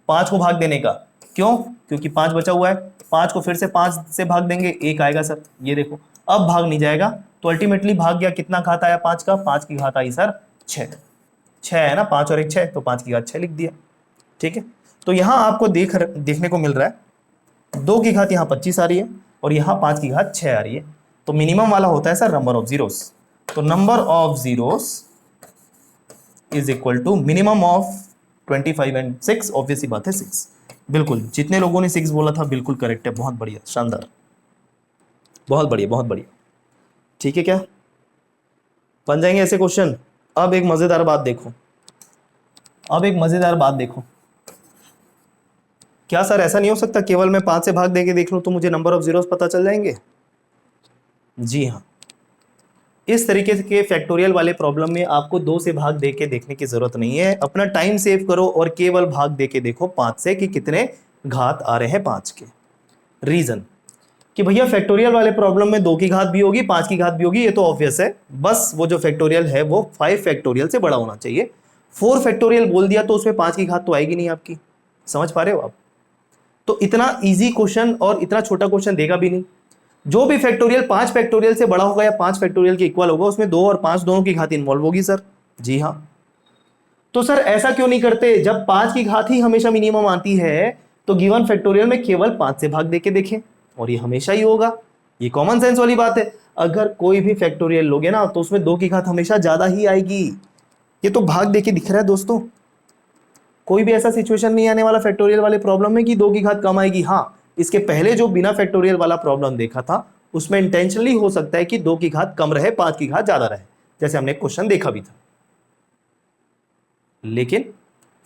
5 को भाग देने का, क्यों, क्योंकि 5 बचा हुआ है, 5 को फिर से 5 से भाग देंगे, 1 आएगा सर, ये देखो अब भाग नहीं जाएगा, तो अल्टीमेटली भाग गया, कितना घात आया 5 का, 5 की घात आई सर 6, 6 है ना, 5 और 1 6, तो 5 की घात 6 लिख दिया, ठीक है। तो यहाँ आपको देखने को मिल रहा है 2 की घात यहाँ 25 आ रही है और यहाँ 5 की घात 6 आ रही है, तो मिनिमम वाला होता है सर नंबर ऑफ जीरोस, तो number of zeros is equal to minimum of 25 and 6, obviously बात है 6, बिल्कुल जितने लोगों ने 6 बोला था बिल्कुल करेक्ट है, बहुत बढ़िया, शानदार, बहुत बढ़िया बहुत बढ़िया, ठीक है। क्या बन जाएंगे ऐसे क्वेश्चन। अब एक मजेदार बात देखो, अब एक मजेदार बात देखो, क्या सर ऐसा नहीं हो सकता केवल मैं 5 से भाग देके देख लूं तो मुझे नंबर ऑफ जीरोस पता चल जाएंगे? जी हाँ, इस तरीके के फैक्टोरियल वाले प्रॉब्लम में आपको 2 से भाग देके देखने की जरूरत नहीं है, अपना टाइम सेव करो और केवल भाग देके देखो 5 से कि कितने घात आ रहे हैं 5 के। रीजन कि भैया फैक्टोरियल वाले प्रॉब्लम में 2 की घात भी होगी, 5 की घात भी होगी, ये तो ऑब्वियस है, बस वो जो फैक्टोरियल है वो 5 फैक्टोरियल से बड़ा होना चाहिए। 4 फैक्टोरियल बोल दिया तो उसमें 5 की घात तो आएगी नहीं आपकी, समझ पा रहे हो आप? तो इतना इजी क्वेश्चन और इतना छोटा क्वेश्चन देगा भी नहीं। जो भी फैक्टोरियल 5 फैक्टोरियल से बड़ा होगा या 5 फैक्टोरियल के इक्वल होगा उसमें 2 और 5 दोनों की घात इन्वॉल्व होगी सर। जी हाँ, तो सर ऐसा क्यों नहीं करते, जब 5 की घात ही हमेशा मिनिमम आती है तो गिवन फैक्टोरियल में केवल 5 से भाग देके देखें, और ये हमेशा ही होगा, ये कॉमन सेंस वाली बात है। अगर कोई भी फैक्टोरियल लोगे ना तो उसमें 2 की घात हमेशा ज्यादा ही आएगी, ये तो भाग देके दिख रहा है दोस्तों। कोई भी ऐसा सिचुएशन नहीं आने वाला फैक्टोरियल वाले प्रॉब्लम में कि 2 की घात कम आएगी। हाँ, इसके पहले जो बिना फैक्टोरियल वाला प्रॉब्लम देखा था उसमें इंटेंशनली हो सकता है कि 2 की घात कम रहे, 5 की घात ज्यादा रहे, जैसे हमने क्वेश्चन देखा भी था। लेकिन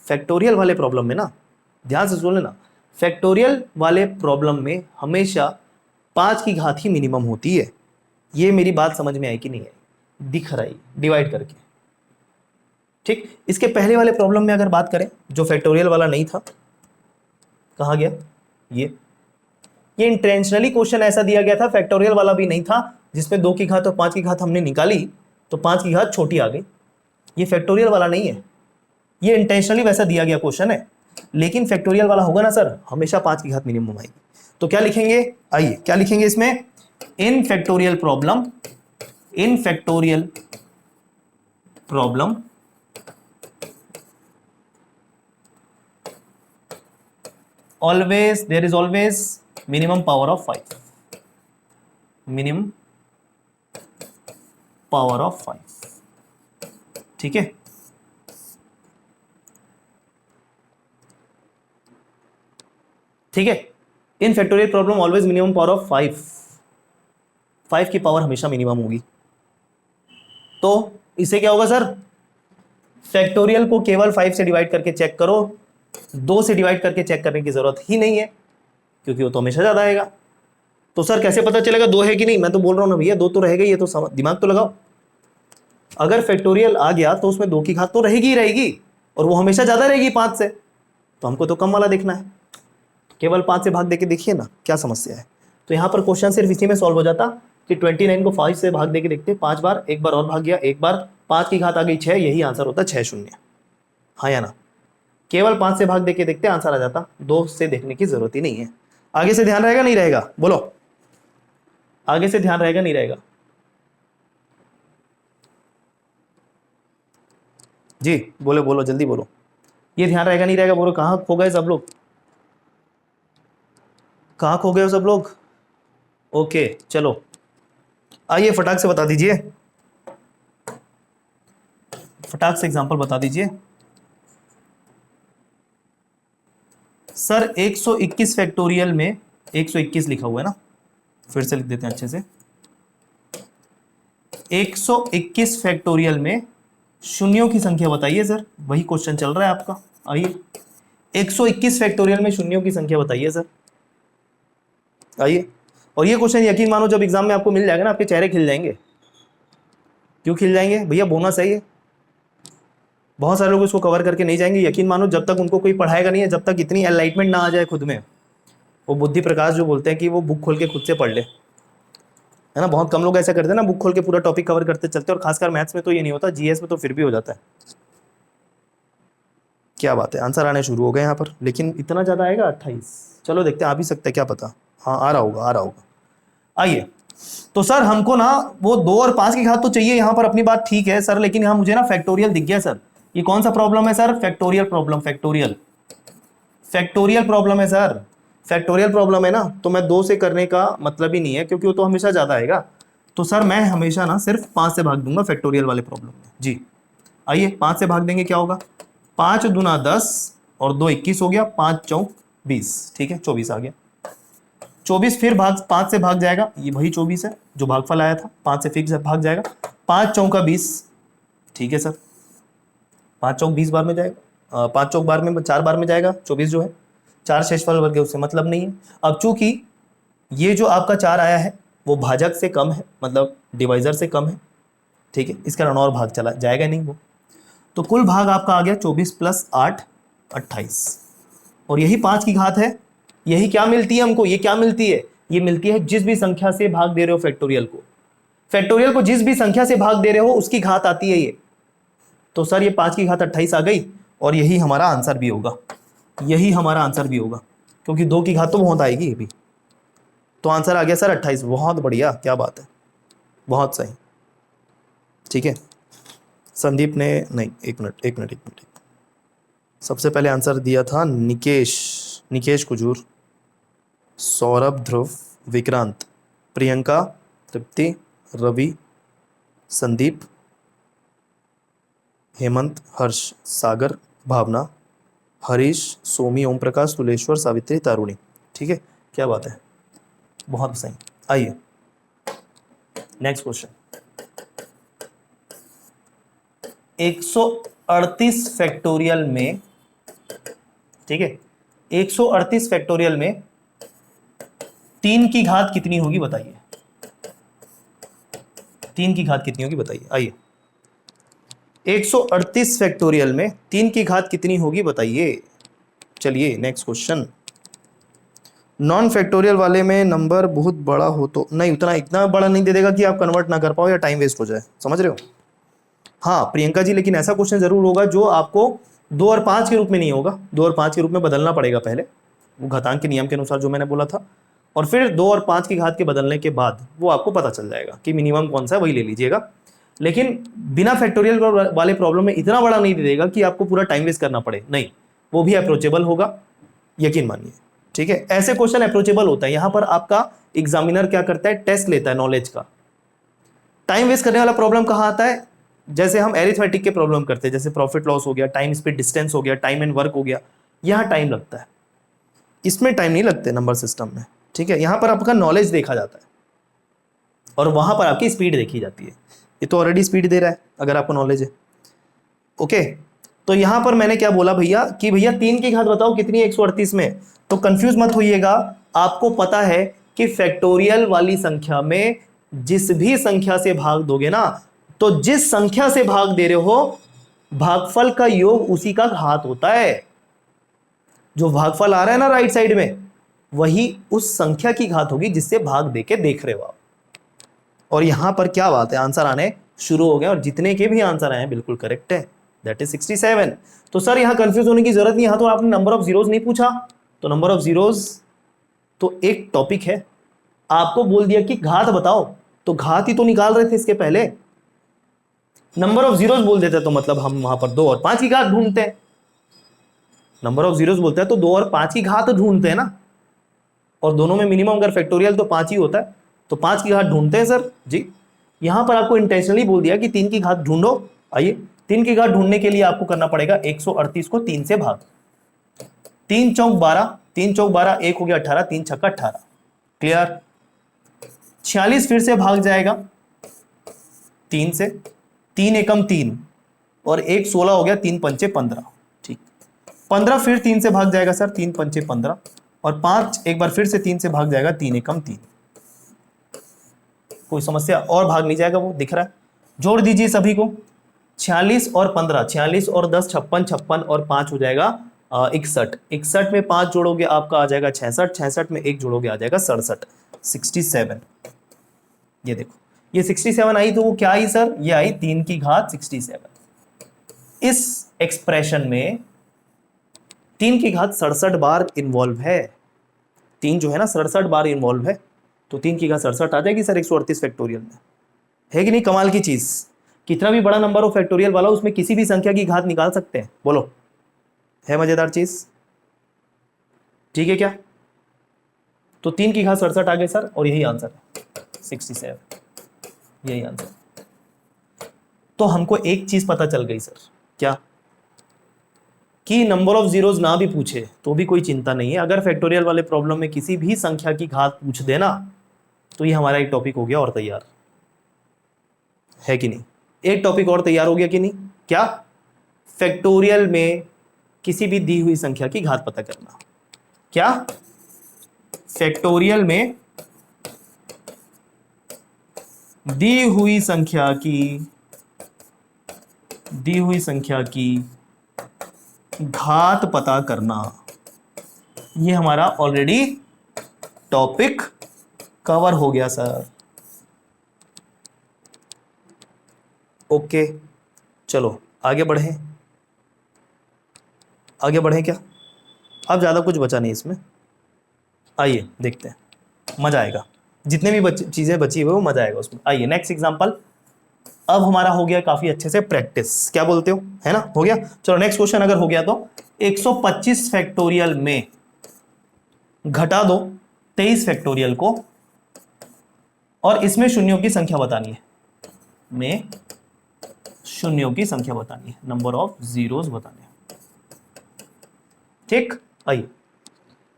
फैक्टोरियल वाले प्रॉब्लम में ना, ध्यान से सुन लेना, फैक्टोरियल वाले प्रॉब्लम में हमेशा 5 की घात ही मिनिमम होती है। ये मेरी बात समझ में आई कि नहीं है, दिख रही डिवाइड करके, ठीक। इसके पहले वाले प्रॉब्लम में अगर बात करें जो फैक्टोरियल वाला नहीं था, कहाँ गया ये इंटेंशनली क्वेश्चन ऐसा दिया गया था, फैक्टोरियल वाला भी नहीं था, जिसमें 2 की घात और 5 की घात हमने निकाली तो 5 की घात छोटी आ गई। ये फैक्टोरियल वाला नहीं है, ये इंटेंशनली वैसा दिया गया क्वेश्चन है। लेकिन फैक्टोरियल वाला होगा ना सर, हमेशा 5 की घात मिनिमम आएगी। तो क्या लिखेंगे, आइए क्या लिखेंगे इसमें, इन factorial problem, in factorial problem always there is always minimum power of 5, minimum power of 5, ठीक है। ठीक है, इन factorial problem always minimum power of 5 की पावर हमेशा मिनिमम होगी। तो इससे क्या होगा सर, फैक्टोरियल को केवल 5 से डिवाइड करके चेक करो, 2 से डिवाइड करके चेक करने की जरूरत ही नहीं है क्योंकि वो तो हमेशा ज्यादा आएगा। तो सर कैसे पता चलेगा 2 है कि नहीं, मैं तो बोल रहा हूं ना भैया 2 तो रहेगा, ये तो दिमाग तो लगाओ। अगर फैक्टोरियल आ गया तो उसमें 2 की घात तो रहेगी ही रहेगी और वो हमेशा ज्यादा रहेगी 5 से, तो हमको तो कम वाला देखना है, केवल 5 से भाग देके देखिए ना क्या समस्या है। तो यहाँ पर क्वेश्चन सिर्फ इसी में सॉल्व हो जाता कि 29 को 5 से भाग देके देखते, 5 बार, एक बार और भाग गया, एक बार, 5 की घात आ गई 6, यही आंसर होता 6 शून्य। हाँ या ना? केवल 5 से भाग देके देखते आंसर आ जाता, 2 से देखने की जरूरत ही नहीं है। आगे से ध्यान रहेगा नहीं रहेगा? बोलो, आगे से ध्यान रहेगा नहीं रहेगा? जी बोलो बोलो, जल्दी बोलो, ये ध्यान रहेगा नहीं रहेगा? बोलो, कहाँ खो गए सब लोग? कहाँ खो गए हो सब लोग? ओके चलो आइए फटाक से बता दीजिए, फटाक से एग्जांपल बता दीजिए। सर 121 फैक्टोरियल में 121 लिखा हुआ है ना, फिर से लिख देते हैं अच्छे से। 121 फैक्टोरियल में शून्यों की संख्या बताइए सर, वही क्वेश्चन चल रहा है आपका। आइए 121 फैक्टोरियल में शून्यों की संख्या बताइए सर, आइए। और ये क्वेश्चन यकीन मानो जब एग्जाम में आपको मिल जाएगा ना, आपके चेहरे खिल जाएंगे। क्यों खिल जाएंगे भैया? बोनस है ये। बहुत सारे लोग इसको कवर करके नहीं जाएंगे, यकीन मानो जब तक उनको कोई पढ़ाएगा नहीं है, जब तक इतनी एनलाइटमेंट ना आ जाए खुद में। वो बुद्धि प्रकाश जो बोलते हैं कि वो बुक खोल के खुद से पढ़ ले, है ना। बहुत कम लोग ऐसा करते हैं ना, बुक खोल के पूरा टॉपिक कवर करते चलते हैं, और खासकर मैथ्स में तो ये नहीं होता, जीएस में तो फिर भी हो जाता है। क्या बात है, आंसर आने शुरू हो गए यहाँ पर, लेकिन इतना ज़्यादा आएगा 28? चलो देखते हैं, आ भी सकता है, क्या पता। हाँ आ रहा होगा, आ रहा होगा। आइए, तो सर हमको ना वो 2 और 5 की घात तो चाहिए, यहाँ पर अपनी बात ठीक है सर, लेकिन यहाँ मुझे ना फैक्टोरियल दिख गया सर। ये कौन सा प्रॉब्लम है sir? Factorial problem, factorial problem है सर, फैक्टोरियल प्रॉब्लम है ना। तो मैं 2 से करने का मतलब ही नहीं है, क्योंकि वो तो हमेशा ज़्यादा आएगा। तो सर मैं हमेशा ना सिर्फ 5 से भाग दूंगा फैक्टोरियल वाले प्रॉब्लम में। जी आइए 5 से भाग देंगे, क्या होगा? 5 दूना 10 और 2 21 हो गया, 5 चौक 20, ठीक है 24 आ गया। 24 फिर 5 से भाग जाएगा, ये वही 24 है जो भागफल आया था, 5 से फिर भाग जाएगा, 5 चौका 20, ठीक है सर। 5 चौक 20 बार में जाएगा, 5 चौक बार में 4 बार में जाएगा, 24 जो है 4 शेषफल वर्ग है, उससे मतलब नहीं है। अब चूंकि ये जो आपका 4 आया है वो भाजक से कम है, मतलब डिवाइजर से कम है, ठीक है, इसका रण और भाग चला जाएगा नहीं वो, तो कुल भाग आपका आ गया 24 + 8 28। और यही 5 की घात है, यही क्या मिलती है हमको? ये क्या मिलती है? ये मिलती है जिस भी संख्या से भाग दे रहे हो फैक्टोरियल को जिस भी संख्या से भाग दे रहे हो उसकी घात आती है ये। तो सर ये 5 की घात 28 आ गई, और यही हमारा आंसर भी होगा, यही हमारा आंसर भी होगा, क्योंकि 2 की घात तो बहुत आएगी ये भी। तो आंसर आ गया सर 28। बहुत बढ़िया, क्या बात है, बहुत सही, ठीक है। संदीप ने नहीं, एक मिनट, सबसे पहले आंसर दिया था निकेश कुजूर, सौरभ, ध्रुव, विक्रांत, प्रियंका, तृप्ति, रवि, संदीप, हेमंत, हर्ष, सागर, भावना, हरीश, सोमी, ओम प्रकाश, तुलेश्वर, सावित्री, तारुणी, ठीक है, क्या बात है, बहुत सही। आइए नेक्स्ट क्वेश्चन। 138 फैक्टोरियल में, ठीक है, 138 फैक्टोरियल में 3 की घात कितनी होगी बताइए? 3 की घात कितनी होगी बताइए? आइए 138 फैक्टोरियल में 3 की घात कितनी होगी बताइए? चलिए नेक्स्ट क्वेश्चन। नॉन फैक्टोरियल वाले में नंबर बहुत बड़ा हो तो नहीं, उतना इतना बड़ा नहीं दे देगा कि आप कन्वर्ट ना कर पाओ या टाइम वेस्ट हो जाए, समझ रहे हो? हाँ प्रियंका जी, लेकिन ऐसा क्वेश्चन जरूर होगा जो आपको 2 और 5 के रूप में नहीं होगा, 2 और 5 के रूप में बदलना पड़ेगा पहले, वो घातांक के नियम के अनुसार जो मैंने बोला था, और फिर 2 और 5 की घात के बदलने के बाद वो आपको पता चल जाएगा कि मिनिमम कौन सा है, वही ले लीजिएगा। लेकिन बिना फैक्टोरियल वाले प्रॉब्लम में इतना बड़ा नहीं दे देगा कि आपको पूरा टाइम वेस्ट करना पड़े, नहीं, वो भी अप्रोचेबल होगा, यकीन मानिए, ठीक है। ऐसे क्वेश्चन अप्रोचेबल होता है, यहां पर आपका एग्जामिनर क्या करता है, टेस्ट लेता है नॉलेज का। टाइम वेस्ट करने वाला प्रॉब्लम कहां आता है? जैसे हम एरिथमेटिक के प्रॉब्लम करते हैं, जैसे प्रॉफिट लॉस हो गया, टाइम स्पीड डिस्टेंस हो गया, टाइम एंड वर्क हो गया, यहां टाइम लगता है, इसमें टाइम नहीं लगते नंबर सिस्टम में, ठीक है। यहां पर आपका नॉलेज देखा जाता है और वहां पर आपकी स्पीड देखी जाती है। ये तो ऑलरेडी स्पीड दे रहा है अगर आपको नॉलेज है, ओके। तो यहां पर मैंने क्या बोला भैया कि भैया 3 की घात बताओ कितनी है 138 में, तो कंफ्यूज मत होइएगा, आपको पता है कि फैक्टोरियल वाली संख्या में जिस भी संख्या से भाग दोगे ना, तो जिस संख्या से भाग दे रहे हो भागफल का योग उसी का घात होता है। जो भागफल आ रहा है ना राइट साइड में, वही उस संख्या की घात होगी जिससे भाग दे के देख रहे हो आप। और यहां पर क्या बात है, आंसर आने शुरू हो गए और जितने के भी आंसर आए हैं बिल्कुल करेक्ट है, दैट इज 67। तो सर यहां कंफ्यूज होने की जरूरत नहीं, यहां तो आपने नंबर ऑफ जीरोज नहीं पूछा, तो नंबर ऑफ जीरोज तो एक टॉपिक है, आपको बोल दिया कि घात बताओ, तो घात ही तो निकाल रहे थे इसके पहले। नंबर ऑफ जीरोज बोल देते तो मतलब हम वहां पर 2 और 5 की घात ढूंढते हैं, नंबर ऑफ जीरोज बोलते हैं तो 2 और 5 की घात ढूंढते हैं ना, और दोनों में मिनिमम अगर फैक्टोरियल तो 5 ही होता है, तो 5 की घात ढूंढते हैं सर जी। यहां पर आपको इंटेंशनली बोल दिया कि 3 की घात ढूंढो। आइए 3 की घात ढूंढने के लिए आपको करना पड़ेगा 138 को 3 से भाग, 3 चौक 12, 3 चौक 12, 1 हो गया 18, 3 छक्का 18, क्लियर। 46 फिर से भाग जाएगा 3 से, 3 एकम 3 और 1 16 हो गया, 3 पंचे 15, ठीक। 15 फिर 3 से भाग जाएगा सर, 3 पंचे 15, और 5 एक बार फिर से 3 से भाग जाएगा, 3 एकम 3। कोई समस्या? और भाग नहीं जाएगा, वो दिख रहा है। जोड़ दीजिए सभी को, 46 और 15, 46 और 10 56, 56 और 5 हो जाएगा 61, 61 में 5 जोड़ोगे आपका आ जाएगा 66, 66 में 1 जोड़ोगे आ जाएगा 67, 67। ये देखो ये 67 आई, तो वो क्या आई सर, ये आई 3 की घात 67। इस एक्सप्रेशन में 3 की घात 67 बार इन्वॉल्व है, 3 जो है ना 67 बार इन्वॉल्व है, तो 3 की घात 67 आ जाएगी सर 138 फैक्टोरियल में, है कि नहीं? कमाल की चीज, कितना भी बड़ा नंबर हो फैक्टोरियल वाला, उसमें किसी भी संख्या की घात निकाल सकते हैं, बोलो है मजेदार चीज, ठीक है क्या? तो 3 की घात 67 आ गए सर, और यही आंसर है 67, यही आंसर। तो हमको एक चीज पता चल गई सर, क्या? कि नंबर ऑफ जीरोज ना भी पूछे तो भी कोई चिंता नहीं है, अगर फैक्टोरियल वाले प्रॉब्लम में किसी भी संख्या की घात पूछ देना तो ये हमारा एक टॉपिक हो गया और तैयार, है कि नहीं? एक टॉपिक और तैयार हो गया कि नहीं? क्या? फैक्टोरियल में किसी भी दी हुई संख्या की घात पता करना। क्या? फैक्टोरियल में दी हुई संख्या की घात पता करना, ये हमारा ऑलरेडी टॉपिक कवर हो गया सर। ओके चलो आगे बढ़ें, आगे बढ़ें क्या? अब ज़्यादा कुछ बचा नहीं इसमें, आइए देखते हैं, मज़ा आएगा, जितने भी चीज़ें बची हुई वो मज़ा आएगा उसमें। आइए नेक्स्ट एग्जांपल, अब हमारा हो गया काफ़ी अच्छे से प्रैक्टिस, क्या बोलते हो, है ना? हो गया। चलो नेक्स्ट क्वेश्चन अगर हो गया तो 125 फैक्टोरियल में घटा दो 23 फैक्टोरियल को, और इसमें शून्यों की संख्या बतानी है, में शून्यों की संख्या बतानी है, नंबर ऑफ जीरोस बताने हैं, ठीक। आइए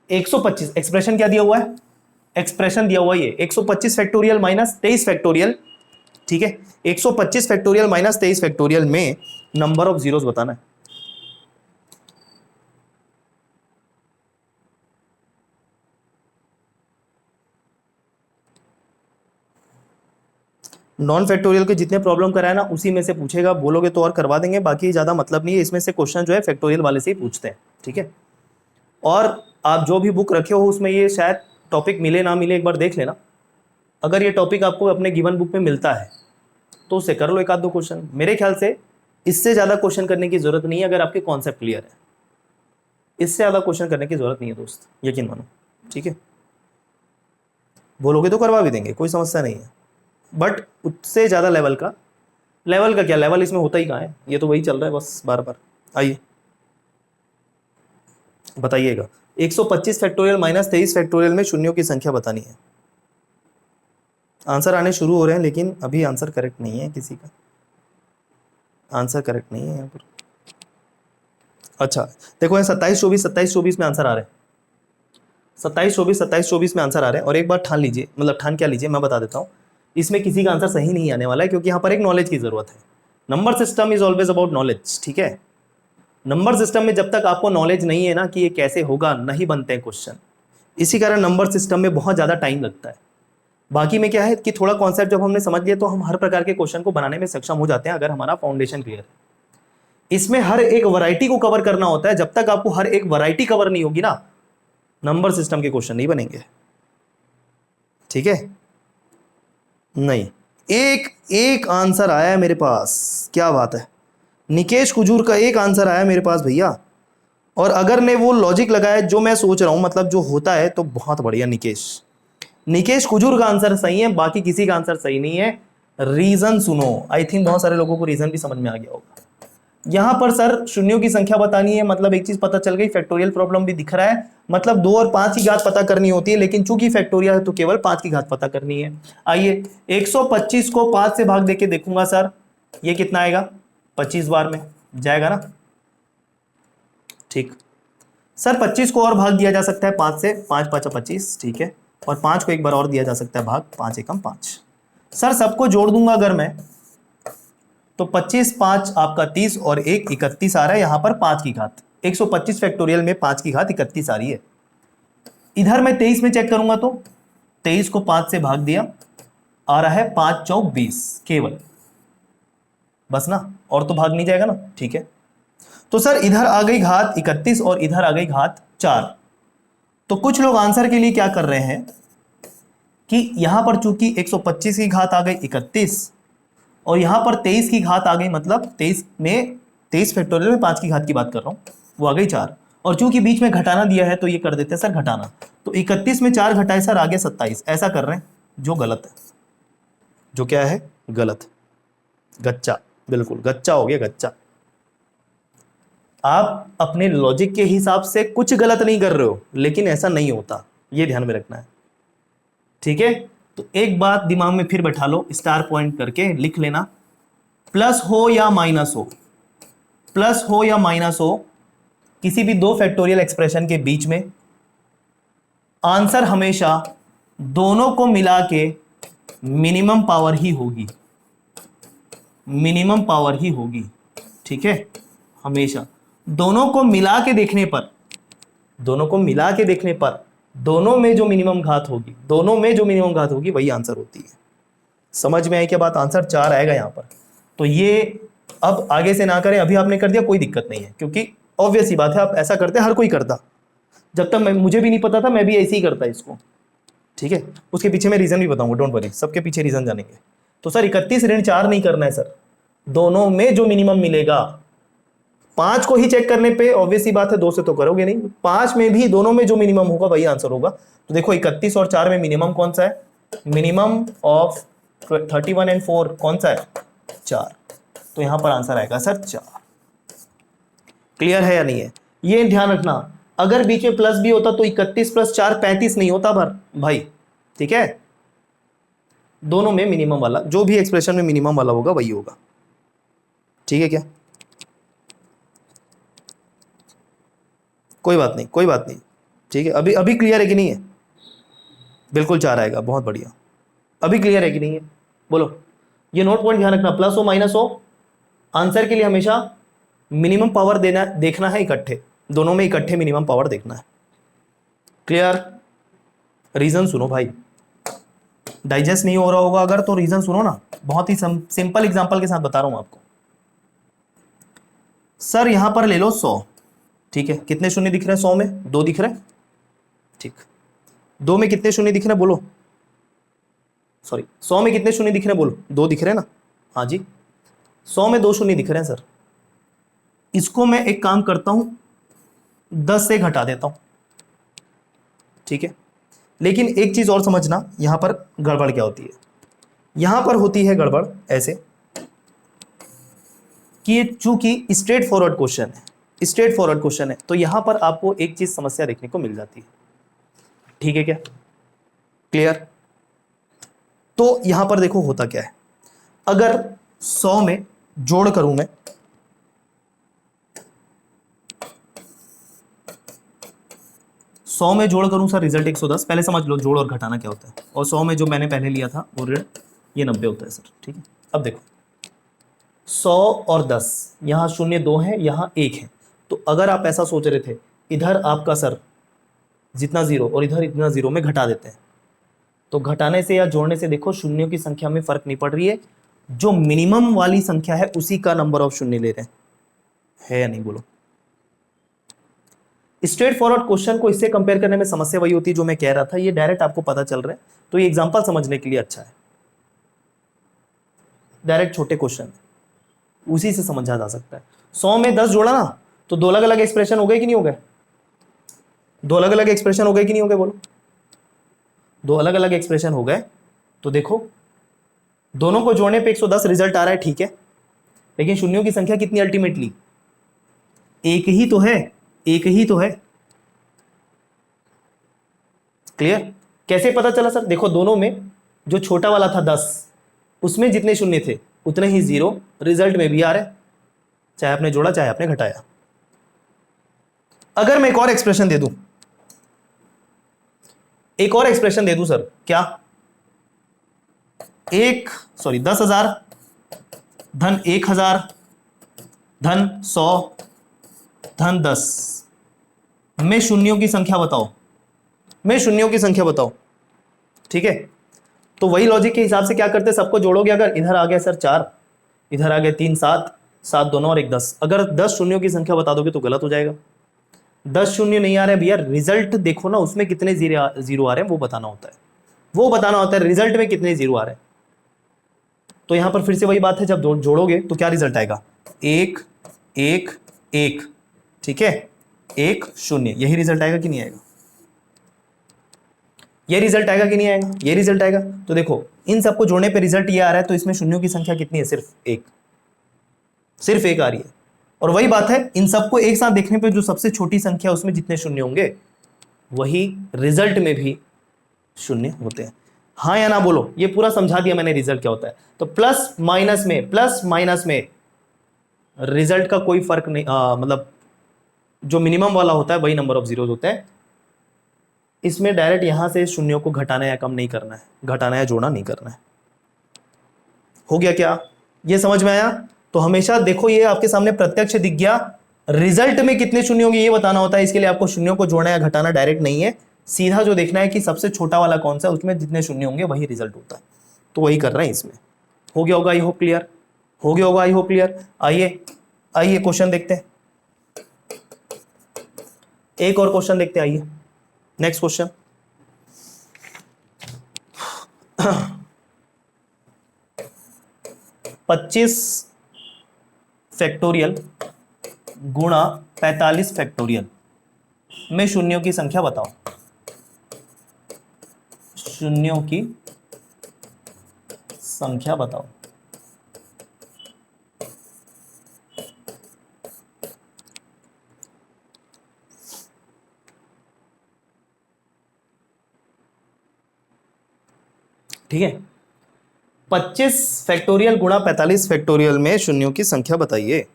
125 एक्सप्रेशन क्या दिया हुआ है, एक्सप्रेशन दिया हुआ है ये 125 फैक्टोरियल माइनस 23 फैक्टोरियल, ठीक है। 125 फैक्टोरियल माइनस 23 फैक्टोरियल में नंबर ऑफ जीरोस बताना है। नॉन फैक्टोरियल के जितने प्रॉब्लम कराए ना उसी में से पूछेगा, बोलोगे तो और करवा देंगे, बाकी ज़्यादा मतलब नहीं है, इसमें से क्वेश्चन जो है फैक्टोरियल वाले से ही पूछते हैं, ठीक है। और आप जो भी बुक रखे हो उसमें ये शायद टॉपिक मिले ना मिले, एक बार देख लेना, अगर ये टॉपिक आपको अपने गिवन बुक में मिलता है तो उससे कर लो एक आध दो क्वेश्चन। मेरे ख्याल से इससे ज़्यादा क्वेश्चन करने की ज़रूरत नहीं है, अगर आपके कॉन्सेप्ट क्लियर है, इससे ज़्यादा क्वेश्चन करने की ज़रूरत नहीं है दोस्त, यकीन मानो, ठीक है। बोलोगे तो करवा भी देंगे, कोई समस्या नहीं है, बट उससे ज़्यादा लेवल का क्या, लेवल इसमें होता ही कहाँ है, ये तो वही चल रहा है बस बार बार। आइए बताइएगा, 125 फैक्टोरियल माइनस 23 फैक्टोरियल में शून्यों की संख्या बतानी है। आंसर आने शुरू हो रहे हैं, लेकिन अभी आंसर करेक्ट नहीं है, किसी का आंसर करेक्ट नहीं है यहाँ पर। अच्छा देखो 27 24 में आंसर आ रहे हैं, 27 24 में आंसर आ रहे हैं, और एक बार ठान लीजिए, मतलब ठान क्या लीजिए, मैं बता देता हूँ, इसमें किसी का आंसर सही नहीं आने वाला है, क्योंकि यहाँ पर एक नॉलेज की जरूरत है। Number system is always about knowledge, ठीक है। नंबर सिस्टम में जब तक आपको नॉलेज नहीं है ना कि ये कैसे होगा, नहीं बनते हैं क्वेश्चन, इसी कारण नंबर सिस्टम में बहुत ज़्यादा टाइम लगता है। बाकी में क्या है कि थोड़ा कॉन्सेप्ट जब हमने समझ लिया तो हम हर प्रकार के क्वेश्चन को बनाने में सक्षम हो जाते हैं, अगर हमारा फाउंडेशन क्लियर है। इसमें हर एक वैरायटी को कवर करना होता है। जब तक आपको हर एक वैरायटी कवर नहीं होगी ना, नंबर सिस्टम के क्वेश्चन नहीं बनेंगे। ठीक है, नहीं, एक एक आंसर आया है मेरे पास, क्या बात है, निकेश कुजूर का एक आंसर आया मेरे पास भैया। और अगर ने वो लॉजिक लगाया जो मैं सोच रहा हूं, मतलब जो होता है, तो बहुत बढ़िया। निकेश कुजूर का आंसर सही है, बाकी किसी का आंसर सही नहीं है। रीजन सुनो, आई थिंक बहुत सारे लोगों को रीजन भी समझ में आ गया होगा। यहां पर सर शून्यों की संख्या बतानी है, मतलब एक चीज पता चल गई, फैक्टोरियल प्रॉब्लम भी दिख रहा है, मतलब 2 और 5 की घात पता करनी होती है, लेकिन चूंकि फैक्टोरियल है तो केवल 5 की घात पता करनी है। आइए 125 को 5 से भाग देके देखूंगा सर, ये कितना आएगा, 25 बार में जाएगा ना। ठीक सर, 25 को और भाग दिया जा सकता है 5 से, 5 5 25, ठीक है, और 5 को एक बार और दिया जा सकता है भाग, 5 एकम 5। सर सबको जोड़ दूंगा अगर मैं, तो 25 5 आपका 30 और 1 31 आ रहा है, यहां पर 5 की घात, 125 फैक्टोरियल में 5 की घात 31 आ रही है। इधर मैं 23 में चेक करूंगा तो 23 को 5 से भाग दिया, आ रहा है 5 चौक 20 केवल, बस ना, और तो भाग नहीं जाएगा ना। ठीक है, तो सर इधर आ गई घात 31 और इधर आ गई घात 4। तो कुछ लोग आंसर के लिए क्या कर रहे हैं कि यहां पर चूंकि 125 की घात आ गई 31 और यहां पर 23 की घात आ गई, मतलब 23 फैक्टोरियल में 5 की घात की बात कर रहा हूं, वो आ गई 4, और चूंकि बीच में घटाना दिया है तो ये कर देते हैं सर घटाना, तो 31 में 4 घटाए सर आगे 27, ऐसा कर रहे हैं, जो गलत है। जो क्या है, गलत, गच्चा, बिल्कुल गच्चा हो गया, गच्चा। आप अपने लॉजिक के हिसाब से कुछ गलत नहीं कर रहे हो, लेकिन ऐसा नहीं होता, ये ध्यान में रखना है। ठीक है, तो एक बात दिमाग में फिर बैठा लो, स्टार पॉइंट करके लिख लेना, प्लस हो या माइनस हो, प्लस हो या माइनस हो, किसी भी 2 फैक्टोरियल एक्सप्रेशन के बीच में आंसर हमेशा दोनों को मिला के मिनिमम पावर ही होगी, मिनिमम पावर ही होगी। ठीक है, हमेशा दोनों को मिला के देखने पर, दोनों को मिला के देखने पर दोनों में जो मिनिमम घात होगी, दोनों में जो मिनिमम घात होगी वही आंसर होती है। समझ में आई क्या बात, आंसर 4 आएगा यहां पर। तो ये अब आगे से ना करें, अभी आपने कर दिया कोई दिक्कत नहीं है, क्योंकि ऑब्वियस ही बात है, आप ऐसा करते हर कोई करता, जब तक मुझे भी नहीं पता था मैं भी ऐसे ही करता इसको। ठीक है, उसके पीछे मैं रीजन भी बताऊंगा, डोंट वरी, सबके पीछे रीजन जानेंगे। तो सर 31 ऋण 4 नहीं करना है सर, दोनों में जो मिनिमम मिलेगा, 5 को ही चेक करने पे ऑब्वियस ही बात है 2 से तो करोगे नहीं, 5 में भी दोनों में जो मिनिमम होगा वही आंसर होगा। तो देखो 31 और 4 में मिनिमम कौन सा है, मिनिमम ऑफ 31 एंड 4 कौन सा है, 4, तो यहां पर आंसर आएगा सर 4। क्लियर है या नहीं है, ये ध्यान रखना, अगर बीच में प्लस भी होता तो 31 + 4 35 नहीं होता भाई। ठीक है, दोनों में मिनिमम वाला, जो भी एक्सप्रेशन में मिनिमम वाला होगा वही होगा। ठीक है क्या, कोई बात नहीं, कोई बात नहीं। ठीक है, अभी अभी क्लियर है कि नहीं है, बिल्कुल 4 आएगा, बहुत बढ़िया। अभी क्लियर है कि नहीं है, बोलो। ये नोट पॉइंट ध्यान रखना, प्लस हो माइनस हो, आंसर के लिए हमेशा मिनिमम पावर देना, देखना है इकट्ठे, दोनों में इकट्ठे मिनिमम पावर देखना है। क्लियर, रीजन सुनो भाई, डाइजेस्ट नहीं हो रहा होगा अगर, तो रीजन सुनो ना, बहुत ही सिंपल एग्जांपल के साथ बता रहा हूं आपको। सर यहां पर ले लो 100, ठीक है, कितने शून्य दिख रहे हैं 100 में, 2 दिख रहे हैं। ठीक, 2 में कितने शून्य दिख रहे हैं बोलो, सॉरी 100 में कितने शून्य दिख रहे हैं बोलो, 2 दिख रहे हैं ना, हाँ जी, 100 में 2 शून्य दिख रहे हैं सर। इसको मैं एक काम करता हूं, 10 से घटा देता हूं। ठीक है, लेकिन एक चीज और समझना, यहां पर गड़बड़ क्या होती है, यहां पर होती है गड़बड़ ऐसे कि ये चूंकि स्ट्रेट फॉरवर्ड क्वेश्चन है, स्ट्रेट फॉरवर्ड क्वेश्चन है, तो यहां पर आपको एक चीज समस्या देखने को मिल जाती है। ठीक है क्या, क्लियर। तो यहां पर देखो होता क्या है, अगर 100 में जोड़ करूं मैं, सौ में जोड़ करूं सर रिजल्ट 110, पहले समझ लो जोड़ और घटाना क्या होता है, और 100 में जो मैंने पहले लिया था वो ऋण ये 90 होता है सर। ठीक है, अब देखो 100 और 10, यहाँ 0 2 है, यहाँ 1 है, तो अगर आप ऐसा सोच रहे थे इधर आपका सर जितना 0 और इधर इतना 0 में घटा देते हैं, तो घटाने से या जोड़ने से देखो शून्यों की संख्या में फर्क नहीं पड़ रही है, जो मिनिमम वाली संख्या है उसी का नंबर ऑफ शून्य ले रहे हैं। है या नहीं बोलो। स्ट्रेट फॉरवर्ड क्वेश्चन को इससे कंपेयर करने में समस्या वही होती है जो मैं कह रहा था, ये डायरेक्ट आपको पता चल रहा है तो ये एग्जांपल समझने के लिए अच्छा है। डायरेक्ट छोटे क्वेश्चन उसी से समझा जा सकता है। 100 में 10 जोड़ा ना तो दो अलग अलग एक्सप्रेशन हो गए कि नहीं हो गए? दो अलग अलग एक्सप्रेशन हो गए कि नहीं हो गए बोलो? दो अलग अलग एक्सप्रेशन हो गए। तो देखो दोनों को जोड़ने पे 110 रिजल्ट आ रहा है, ठीक है, लेकिन शून्यों की संख्या कितनी अल्टीमेटली? एक ही तो है, एक ही तो है। क्लियर? कैसे पता चला सर? देखो दोनों में जो छोटा वाला था 10, उसमें जितने शून्य थे उतने ही जीरो रिजल्ट में भी आ रहे, चाहे आपने जोड़ा चाहे आपने घटाया। अगर मैं एक और एक्सप्रेशन दे दूं, एक और एक्सप्रेशन दे दूं सर, क्या? 10,000 धन 1,000 धन 100 धन 10 में शून्यों की संख्या बताओ, में शून्यों की संख्या बताओ, ठीक है। तो वही लॉजिक के हिसाब से क्या करते, सबको जोड़ोगे, अगर इधर आ गया सर 4, इधर आ गया 3, 7, 7 दोनों और 1 10, अगर 10 शून्यों की संख्या बता दोगे तो गलत हो जाएगा। 10 शून्य नहीं आ रहे भैया, रिजल्ट देखो ना उसमें कितने जीरो आ रहे हैं वो बताना होता है, वो बताना होता है रिजल्ट में कितने जीरो आ रहे हैं। तो यहां पर फिर से वही बात है, जब जोड़ोगे तो क्या रिजल्ट आएगा? 1 1 1, ठीक है, 1 0, यही रिजल्ट आएगा कि नहीं आएगा? ये रिजल्ट आएगा कि नहीं आएगा? ये रिजल्ट आएगा। तो देखो इन सबको जोड़ने पे रिजल्ट ये आ रहा है, तो इसमें शून्यों की संख्या कितनी है? सिर्फ एक, सिर्फ एक आ रही है। और वही बात है, इन सबको एक साथ देखने पे जो सबसे छोटी संख्या उसमें जितने शून्य होंगे वही रिजल्ट में भी शून्य होते हैं। हाँ या ना बोलो, ये पूरा समझा दिया मैंने रिजल्ट क्या होता है। तो प्लस माइनस में रिजल्ट का कोई फर्क नहीं, मतलब जो मिनिमम वाला होता है वही नंबर ऑफ जीरोज होते हैं। इसमें डायरेक्ट यहां से शून्यों को घटाना या कम नहीं करना है, घटाना या जोड़ना नहीं करना है। हो गया क्या? ये समझ में आया? तो हमेशा देखो ये आपके सामने प्रत्यक्ष दिख गया, रिजल्ट में कितने शून्य होंगे ये बताना होता है। इसके लिए आपको शून्यों को जोड़ना या घटाना डायरेक्ट नहीं है, सीधा जो देखना है कि सबसे छोटा वाला कौन सा है, उसमें जितने शून्य होंगे वही रिजल्ट होता है। तो वही कर रहे हैं इसमें। हो गया होगा आई होप क्लियर, हो गया होगा आई होप क्लियर। आइए आइए क्वेश्चन देखते हैं, एक और क्वेश्चन देखते हैं। आइए नेक्स्ट क्वेश्चन। 25 फैक्टोरियल गुणा 45 फैक्टोरियल में शून्यों की संख्या बताओ, शून्यों की संख्या बताओ। ठीक है, 25 फैक्टोरियल गुणा 45 फैक्टोरियल में शून्यों की संख्या बताइए।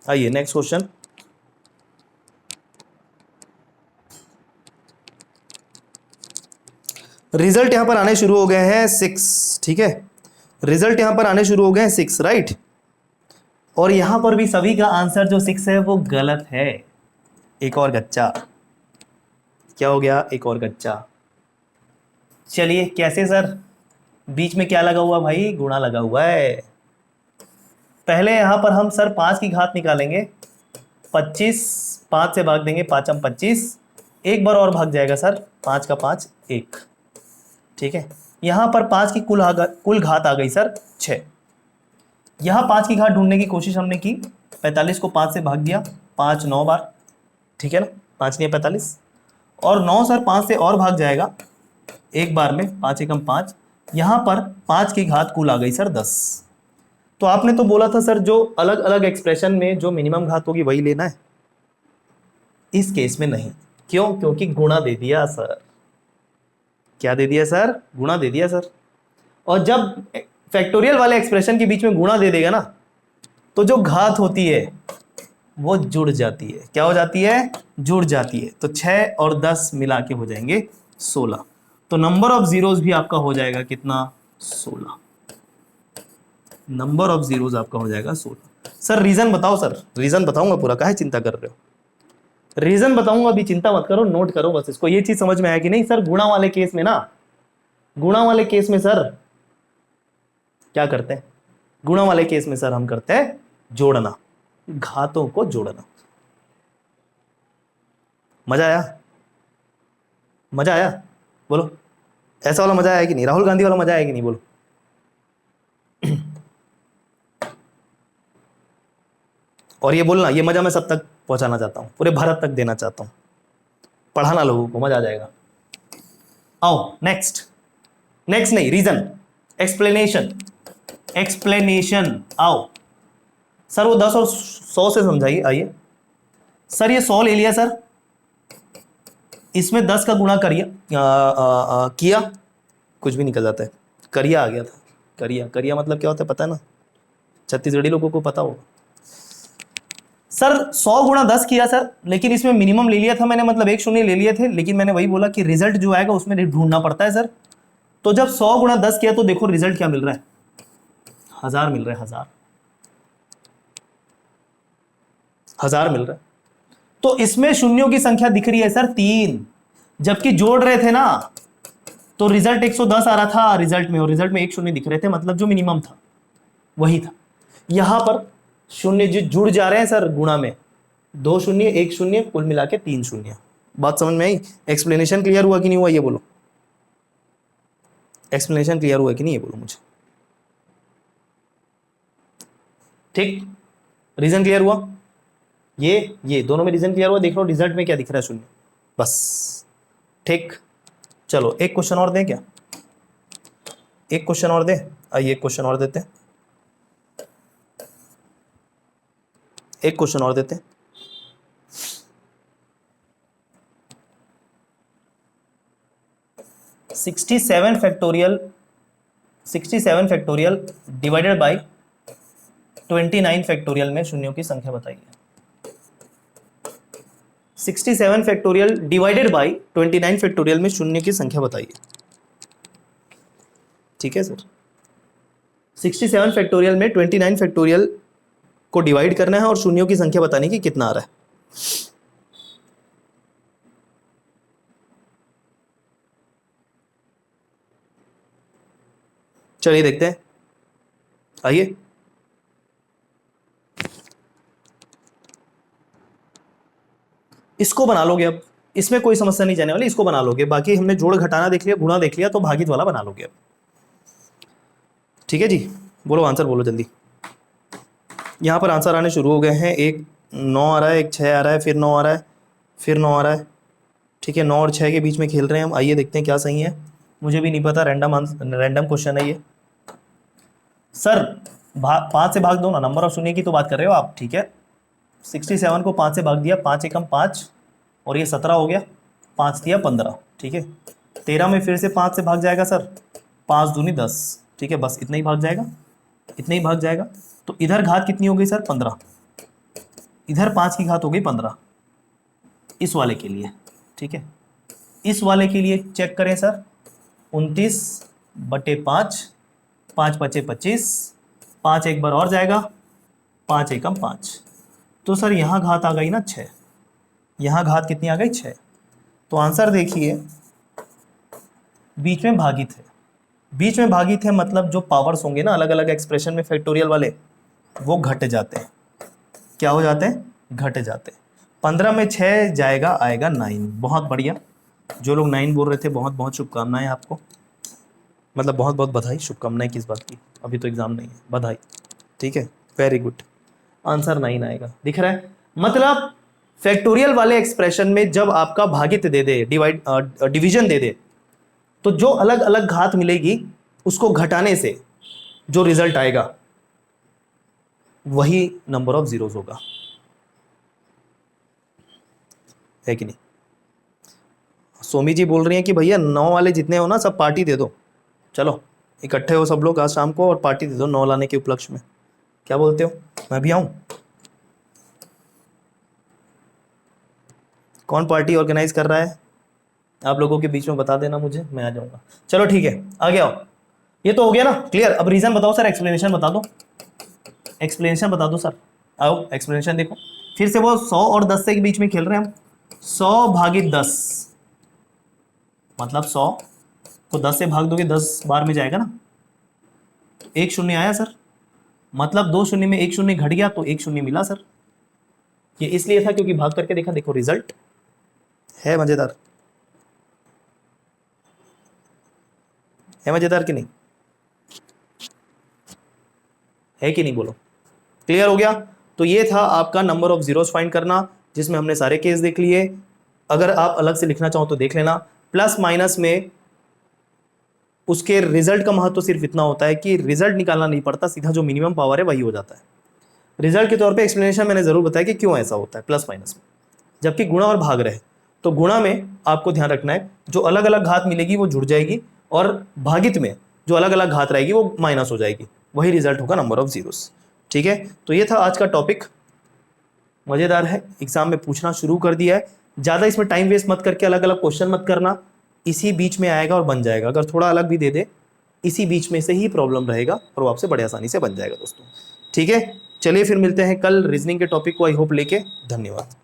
आइए नेक्स्ट क्वेश्चन। रिजल्ट यहां पर आने शुरू हो गए हैं 6, ठीक है, रिजल्ट यहां पर आने शुरू हो गए हैं 6, राइट। और यहां पर भी सभी का आंसर जो 6 है वो गलत है। एक और गच्चा, क्या हो गया? एक और गच्चा। चलिए कैसे सर? बीच में क्या लगा हुआ भाई? गुणा लगा हुआ है। पहले यहां पर हम सर 5 की घात निकालेंगे, 25 5 से भाग देंगे, 5 हम 25, एक बार और भाग जाएगा सर, 5 का 5 1, ठीक है। यहां पर 5 की कुल घात आ गई सर 6। यहां 5 की घात ढूंढने की कोशिश हमने की, 45 को 5 से भाग दिया, 5 9 बार, ठीक है ना, 5 नहीं 45, और 9 सर 5 से और भाग जाएगा एक बार में, 5 एकम 5। यहां पर 5 की घात कुल आ गई सर 10। तो आपने तो बोला था सर जो अलग अलग एक्सप्रेशन में जो मिनिमम घात होगी वही लेना है, इस केस में नहीं। क्यों? क्योंकि गुणा दे दिया सर। क्या दे दिया सर? गुणा दे दिया सर। और जब फैक्टोरियल वाले एक्सप्रेशन के बीच में गुणा दे देगा ना, तो जो घात होती है वो जुड़ जाती है। क्या हो जाती है? जुड़ जाती है। तो 6 और 10 मिला के हो जाएंगे 16। तो नंबर ऑफ जीरोज भी आपका हो जाएगा कितना? 16। नंबर ऑफ जीरोज आपका हो जाएगा 16। सर रीजन बताओ, सर रीजन बताऊंगा पूरा, काहे चिंता कर रहे हो? रीजन बताऊंगा, अभी चिंता मत करो, नोट करो बस इसको। ये चीज समझ में आया कि नहीं सर? गुणा वाले केस में ना, गुणा वाले केस में सर क्या करते हैं? गुणा वाले केस में सर हम करते हैं जोड़ना, घातों को जोड़ना। मजा आया? मजा आया? बोलो, ऐसा वाला मजा आया कि नहीं? राहुल गांधी वाला मजा आया कि नहीं? बोलो। और ये बोलना, ये मजा मैं सब तक पहुंचाना चाहता हूं, पूरे भारत तक देना चाहता हूं, पढ़ाना लोगों को, मजा आ जाएगा। आओ नेक्स्ट, नेक्स्ट नहीं, रीजन, एक्सप्लेनेशन, एक्सप्लेनेशन। आओ सर, वो 10 और 100 से समझाइए। आइए सर, ये 100 ले लिया सर, इसमें 10 का गुणा करिए, किया, कुछ भी निकल जाता है, करिया आ गया था। करिया, करिया मतलब क्या होता है पता है ना? छत्तीसगढ़ी लोगों को पता होगा। सर 100 गुणा 10 किया सर, लेकिन इसमें मिनिमम ले लिया था मैंने, मतलब 1 शून्य ले लिए थे, लेकिन मैंने वही बोला कि रिजल्ट जो आएगा उसमें ढूंढना पड़ता है सर। तो जब 100 गुणा 10 किया तो देखो रिजल्ट क्या मिल रहा है, 1000 मिल रहा है, 1000 मिल रहा है। तो इसमें शून्यों की संख्या दिख रही है सर 3, जबकि जोड़ रहे थे ना तो रिजल्ट 110 आ रहा था रिजल्ट में, और रिजल्ट में 1 शून्य दिख रहे थे, मतलब जो मिनिमम था वही था। यहां पर शून्य जो जुड़ जा रहे हैं सर गुणा में, 2 शून्य 1 शून्य, कुल मिला के 3 शून्य। बात समझ में आई? एक्सप्लेनेशन क्लियर हुआ कि नहीं हुआ ये बोलो, एक्सप्लेनेशन क्लियर हुआ कि नहीं ये बोलो मुझे। ठीक, रीजन क्लियर हुआ? ये दोनों में रीजन क्लियर हुआ? देख लो रिजल्ट में क्या दिख रहा है, शून्य, बस। ठीक, चलो एक क्वेश्चन और दें क्या? एक क्वेश्चन और दें? आइए एक क्वेश्चन और देते हैं, एक क्वेश्चन और देते हैं। (67 factorial) 67 factorial divided by 29 factorial में शून्यों की संख्या बताइए। 67 फैक्टोरियल डिवाइडेड बाई 29 फैक्टोरियल में शून्य की संख्या बताइए। ठीक है सर, 67 फैक्टोरियल में 29 फैक्टोरियल को डिवाइड करना है और शून्यों की संख्या बताने की कितना आ रहा है। चलिए देखते हैं, आइए। इसको बना लोगे अब, इसमें कोई समस्या नहीं जाने वाली, इसको बना लोगे। बाकी हमने जोड़ घटाना देख लिया, गुणा देख लिया, तो भागित वाला बना लोगे अब। ठीक है जी, बोलो आंसर बोलो जल्दी। यहाँ पर आंसर आने शुरू हो गए हैं। एक 9 आ रहा है, एक 6 आ रहा है, फिर 9 आ रहा है, फिर 9 आ रहा है। ठीक है, 9 और 6 के बीच में खेल रहे हैं हम। आइए देखते हैं क्या सही है, मुझे भी नहीं पता, रैंडम क्वेश्चन है ये। सर 5 से भाग दो ना, नंबर ऑफ शून्य की तो बात कर रहे हो आप। ठीक है, 67 को 5 से भाग दिया, 5 एकम 5, और ये 17 हो गया, 5 दिया 15। ठीक है, 13 में फिर से 5 से भाग जाएगा सर, 5 दूनी 10। ठीक है, बस इतना ही भाग जाएगा, इतना ही भाग जाएगा। तो इधर घात कितनी हो गई सर, 15, इधर 5 की घात हो गई 15 इस वाले के लिए। ठीक है, इस वाले के लिए चेक करें सर, 29/5, 5 पचे 25, 5 एक बार और जाएगा, 5 एकम 5। तो सर यहाँ घात आ गई ना 6, यहाँ घात कितनी आ गई 6। तो आंसर देखिए, बीच में भागित है, बीच में भागित है, मतलब जो पावर्स होंगे ना अलग अलग एक्सप्रेशन में फैक्टोरियल वाले, वो घट जाते हैं। क्या हो जाते हैं? घट जाते हैं। 15 में 6 जाएगा, आएगा 9। बहुत बढ़िया, जो लोग 9 बोल रहे थे, बहुत बहुत शुभकामनाएं आपको, मतलब बहुत बहुत बधाई। शुभकामनाएं किस बात की, अभी तो एग्जाम नहीं है, बधाई। ठीक है, वेरी गुड, आंसर 9 आएगा, दिख रहा है। मतलब फैक्टोरियल वाले एक्सप्रेशन में जब आपका भागित दे दे, डिवीजन दे दे, तो जो अलग अलग घात मिलेगी उसको घटाने से जो रिजल्ट आएगा वही नंबर ऑफ जीरोस होगा, है कि नहीं? सोमी जी बोल रही हैं कि भैया 9 वाले जितने हो ना सब पार्टी दे दो, चलो इकट्ठे हो सब लोग आज शाम को और पार्टी दे दो 9 लाने के उपलक्ष्य में। क्या बोलते हो, मैं भी आऊं? कौन पार्टी ऑर्गेनाइज कर रहा है आप लोगों के बीच में, बता देना मुझे, मैं आ जाऊंगा। चलो ठीक है, आगे आओ। ये तो हो गया ना क्लियर, अब रीजन बताओ सर, एक्सप्लेनेशन बता दो, एक्सप्लेनेशन बता दो सर। आओ एक्सप्लेनेशन देखो, फिर से वो 100 और 10 के बीच में खेल रहे हैं हम। 100 भागित 10, मतलब 100 को 10 से भाग दोगे 10 बार में जाएगा ना, 1 शून्य आया सर, मतलब 2 शून्य में 1 शून्य घट गया तो 1 शून्य मिला सर। ये इसलिए था क्योंकि भाग करके देखा, देखो रिजल्ट है मजेदार, है मजेदार कि नहीं, है कि नहीं बोलो। क्लियर हो गया। तो ये था आपका नंबर ऑफ जीरोस फाइंड करना, जिसमें हमने सारे केस देख लिए। अगर आप अलग से लिखना चाहो तो देख लेना। प्लस माइनस में उसके रिजल्ट का महत्व सिर्फ इतना होता है कि रिजल्ट निकालना नहीं पड़ता, सीधा जो मिनिमम पावर है वही हो जाता है। रिजल्ट के तौर पे एक्सप्लेनेशन मैंने जरूर बताया कि क्यों ऐसा होता है प्लस माइनस में। जबकि गुणा और भाग रहे तो गुणा में आपको ध्यान रखना है जो अलग अलग घात मिलेगी वो जुड़ जाएगी, और भागित में जो अलग अलग घात रहेगी वो माइनस हो जाएगी, वही रिजल्ट होगा नंबर ऑफ जीरोस। ठीक है, तो ये था आज का टॉपिक, मजेदार है, एग्जाम में पूछना शुरू कर दिया है। ज़्यादा इसमें टाइम वेस्ट मत करके अलग अलग क्वेश्चन मत करना, इसी बीच में आएगा और बन जाएगा। अगर थोड़ा अलग भी दे दे इसी बीच में से ही प्रॉब्लम रहेगा और वो आपसे बड़े आसानी से बन जाएगा दोस्तों। ठीक है, चलिए फिर मिलते हैं कल रीजनिंग के टॉपिक को आई होप लेके। धन्यवाद।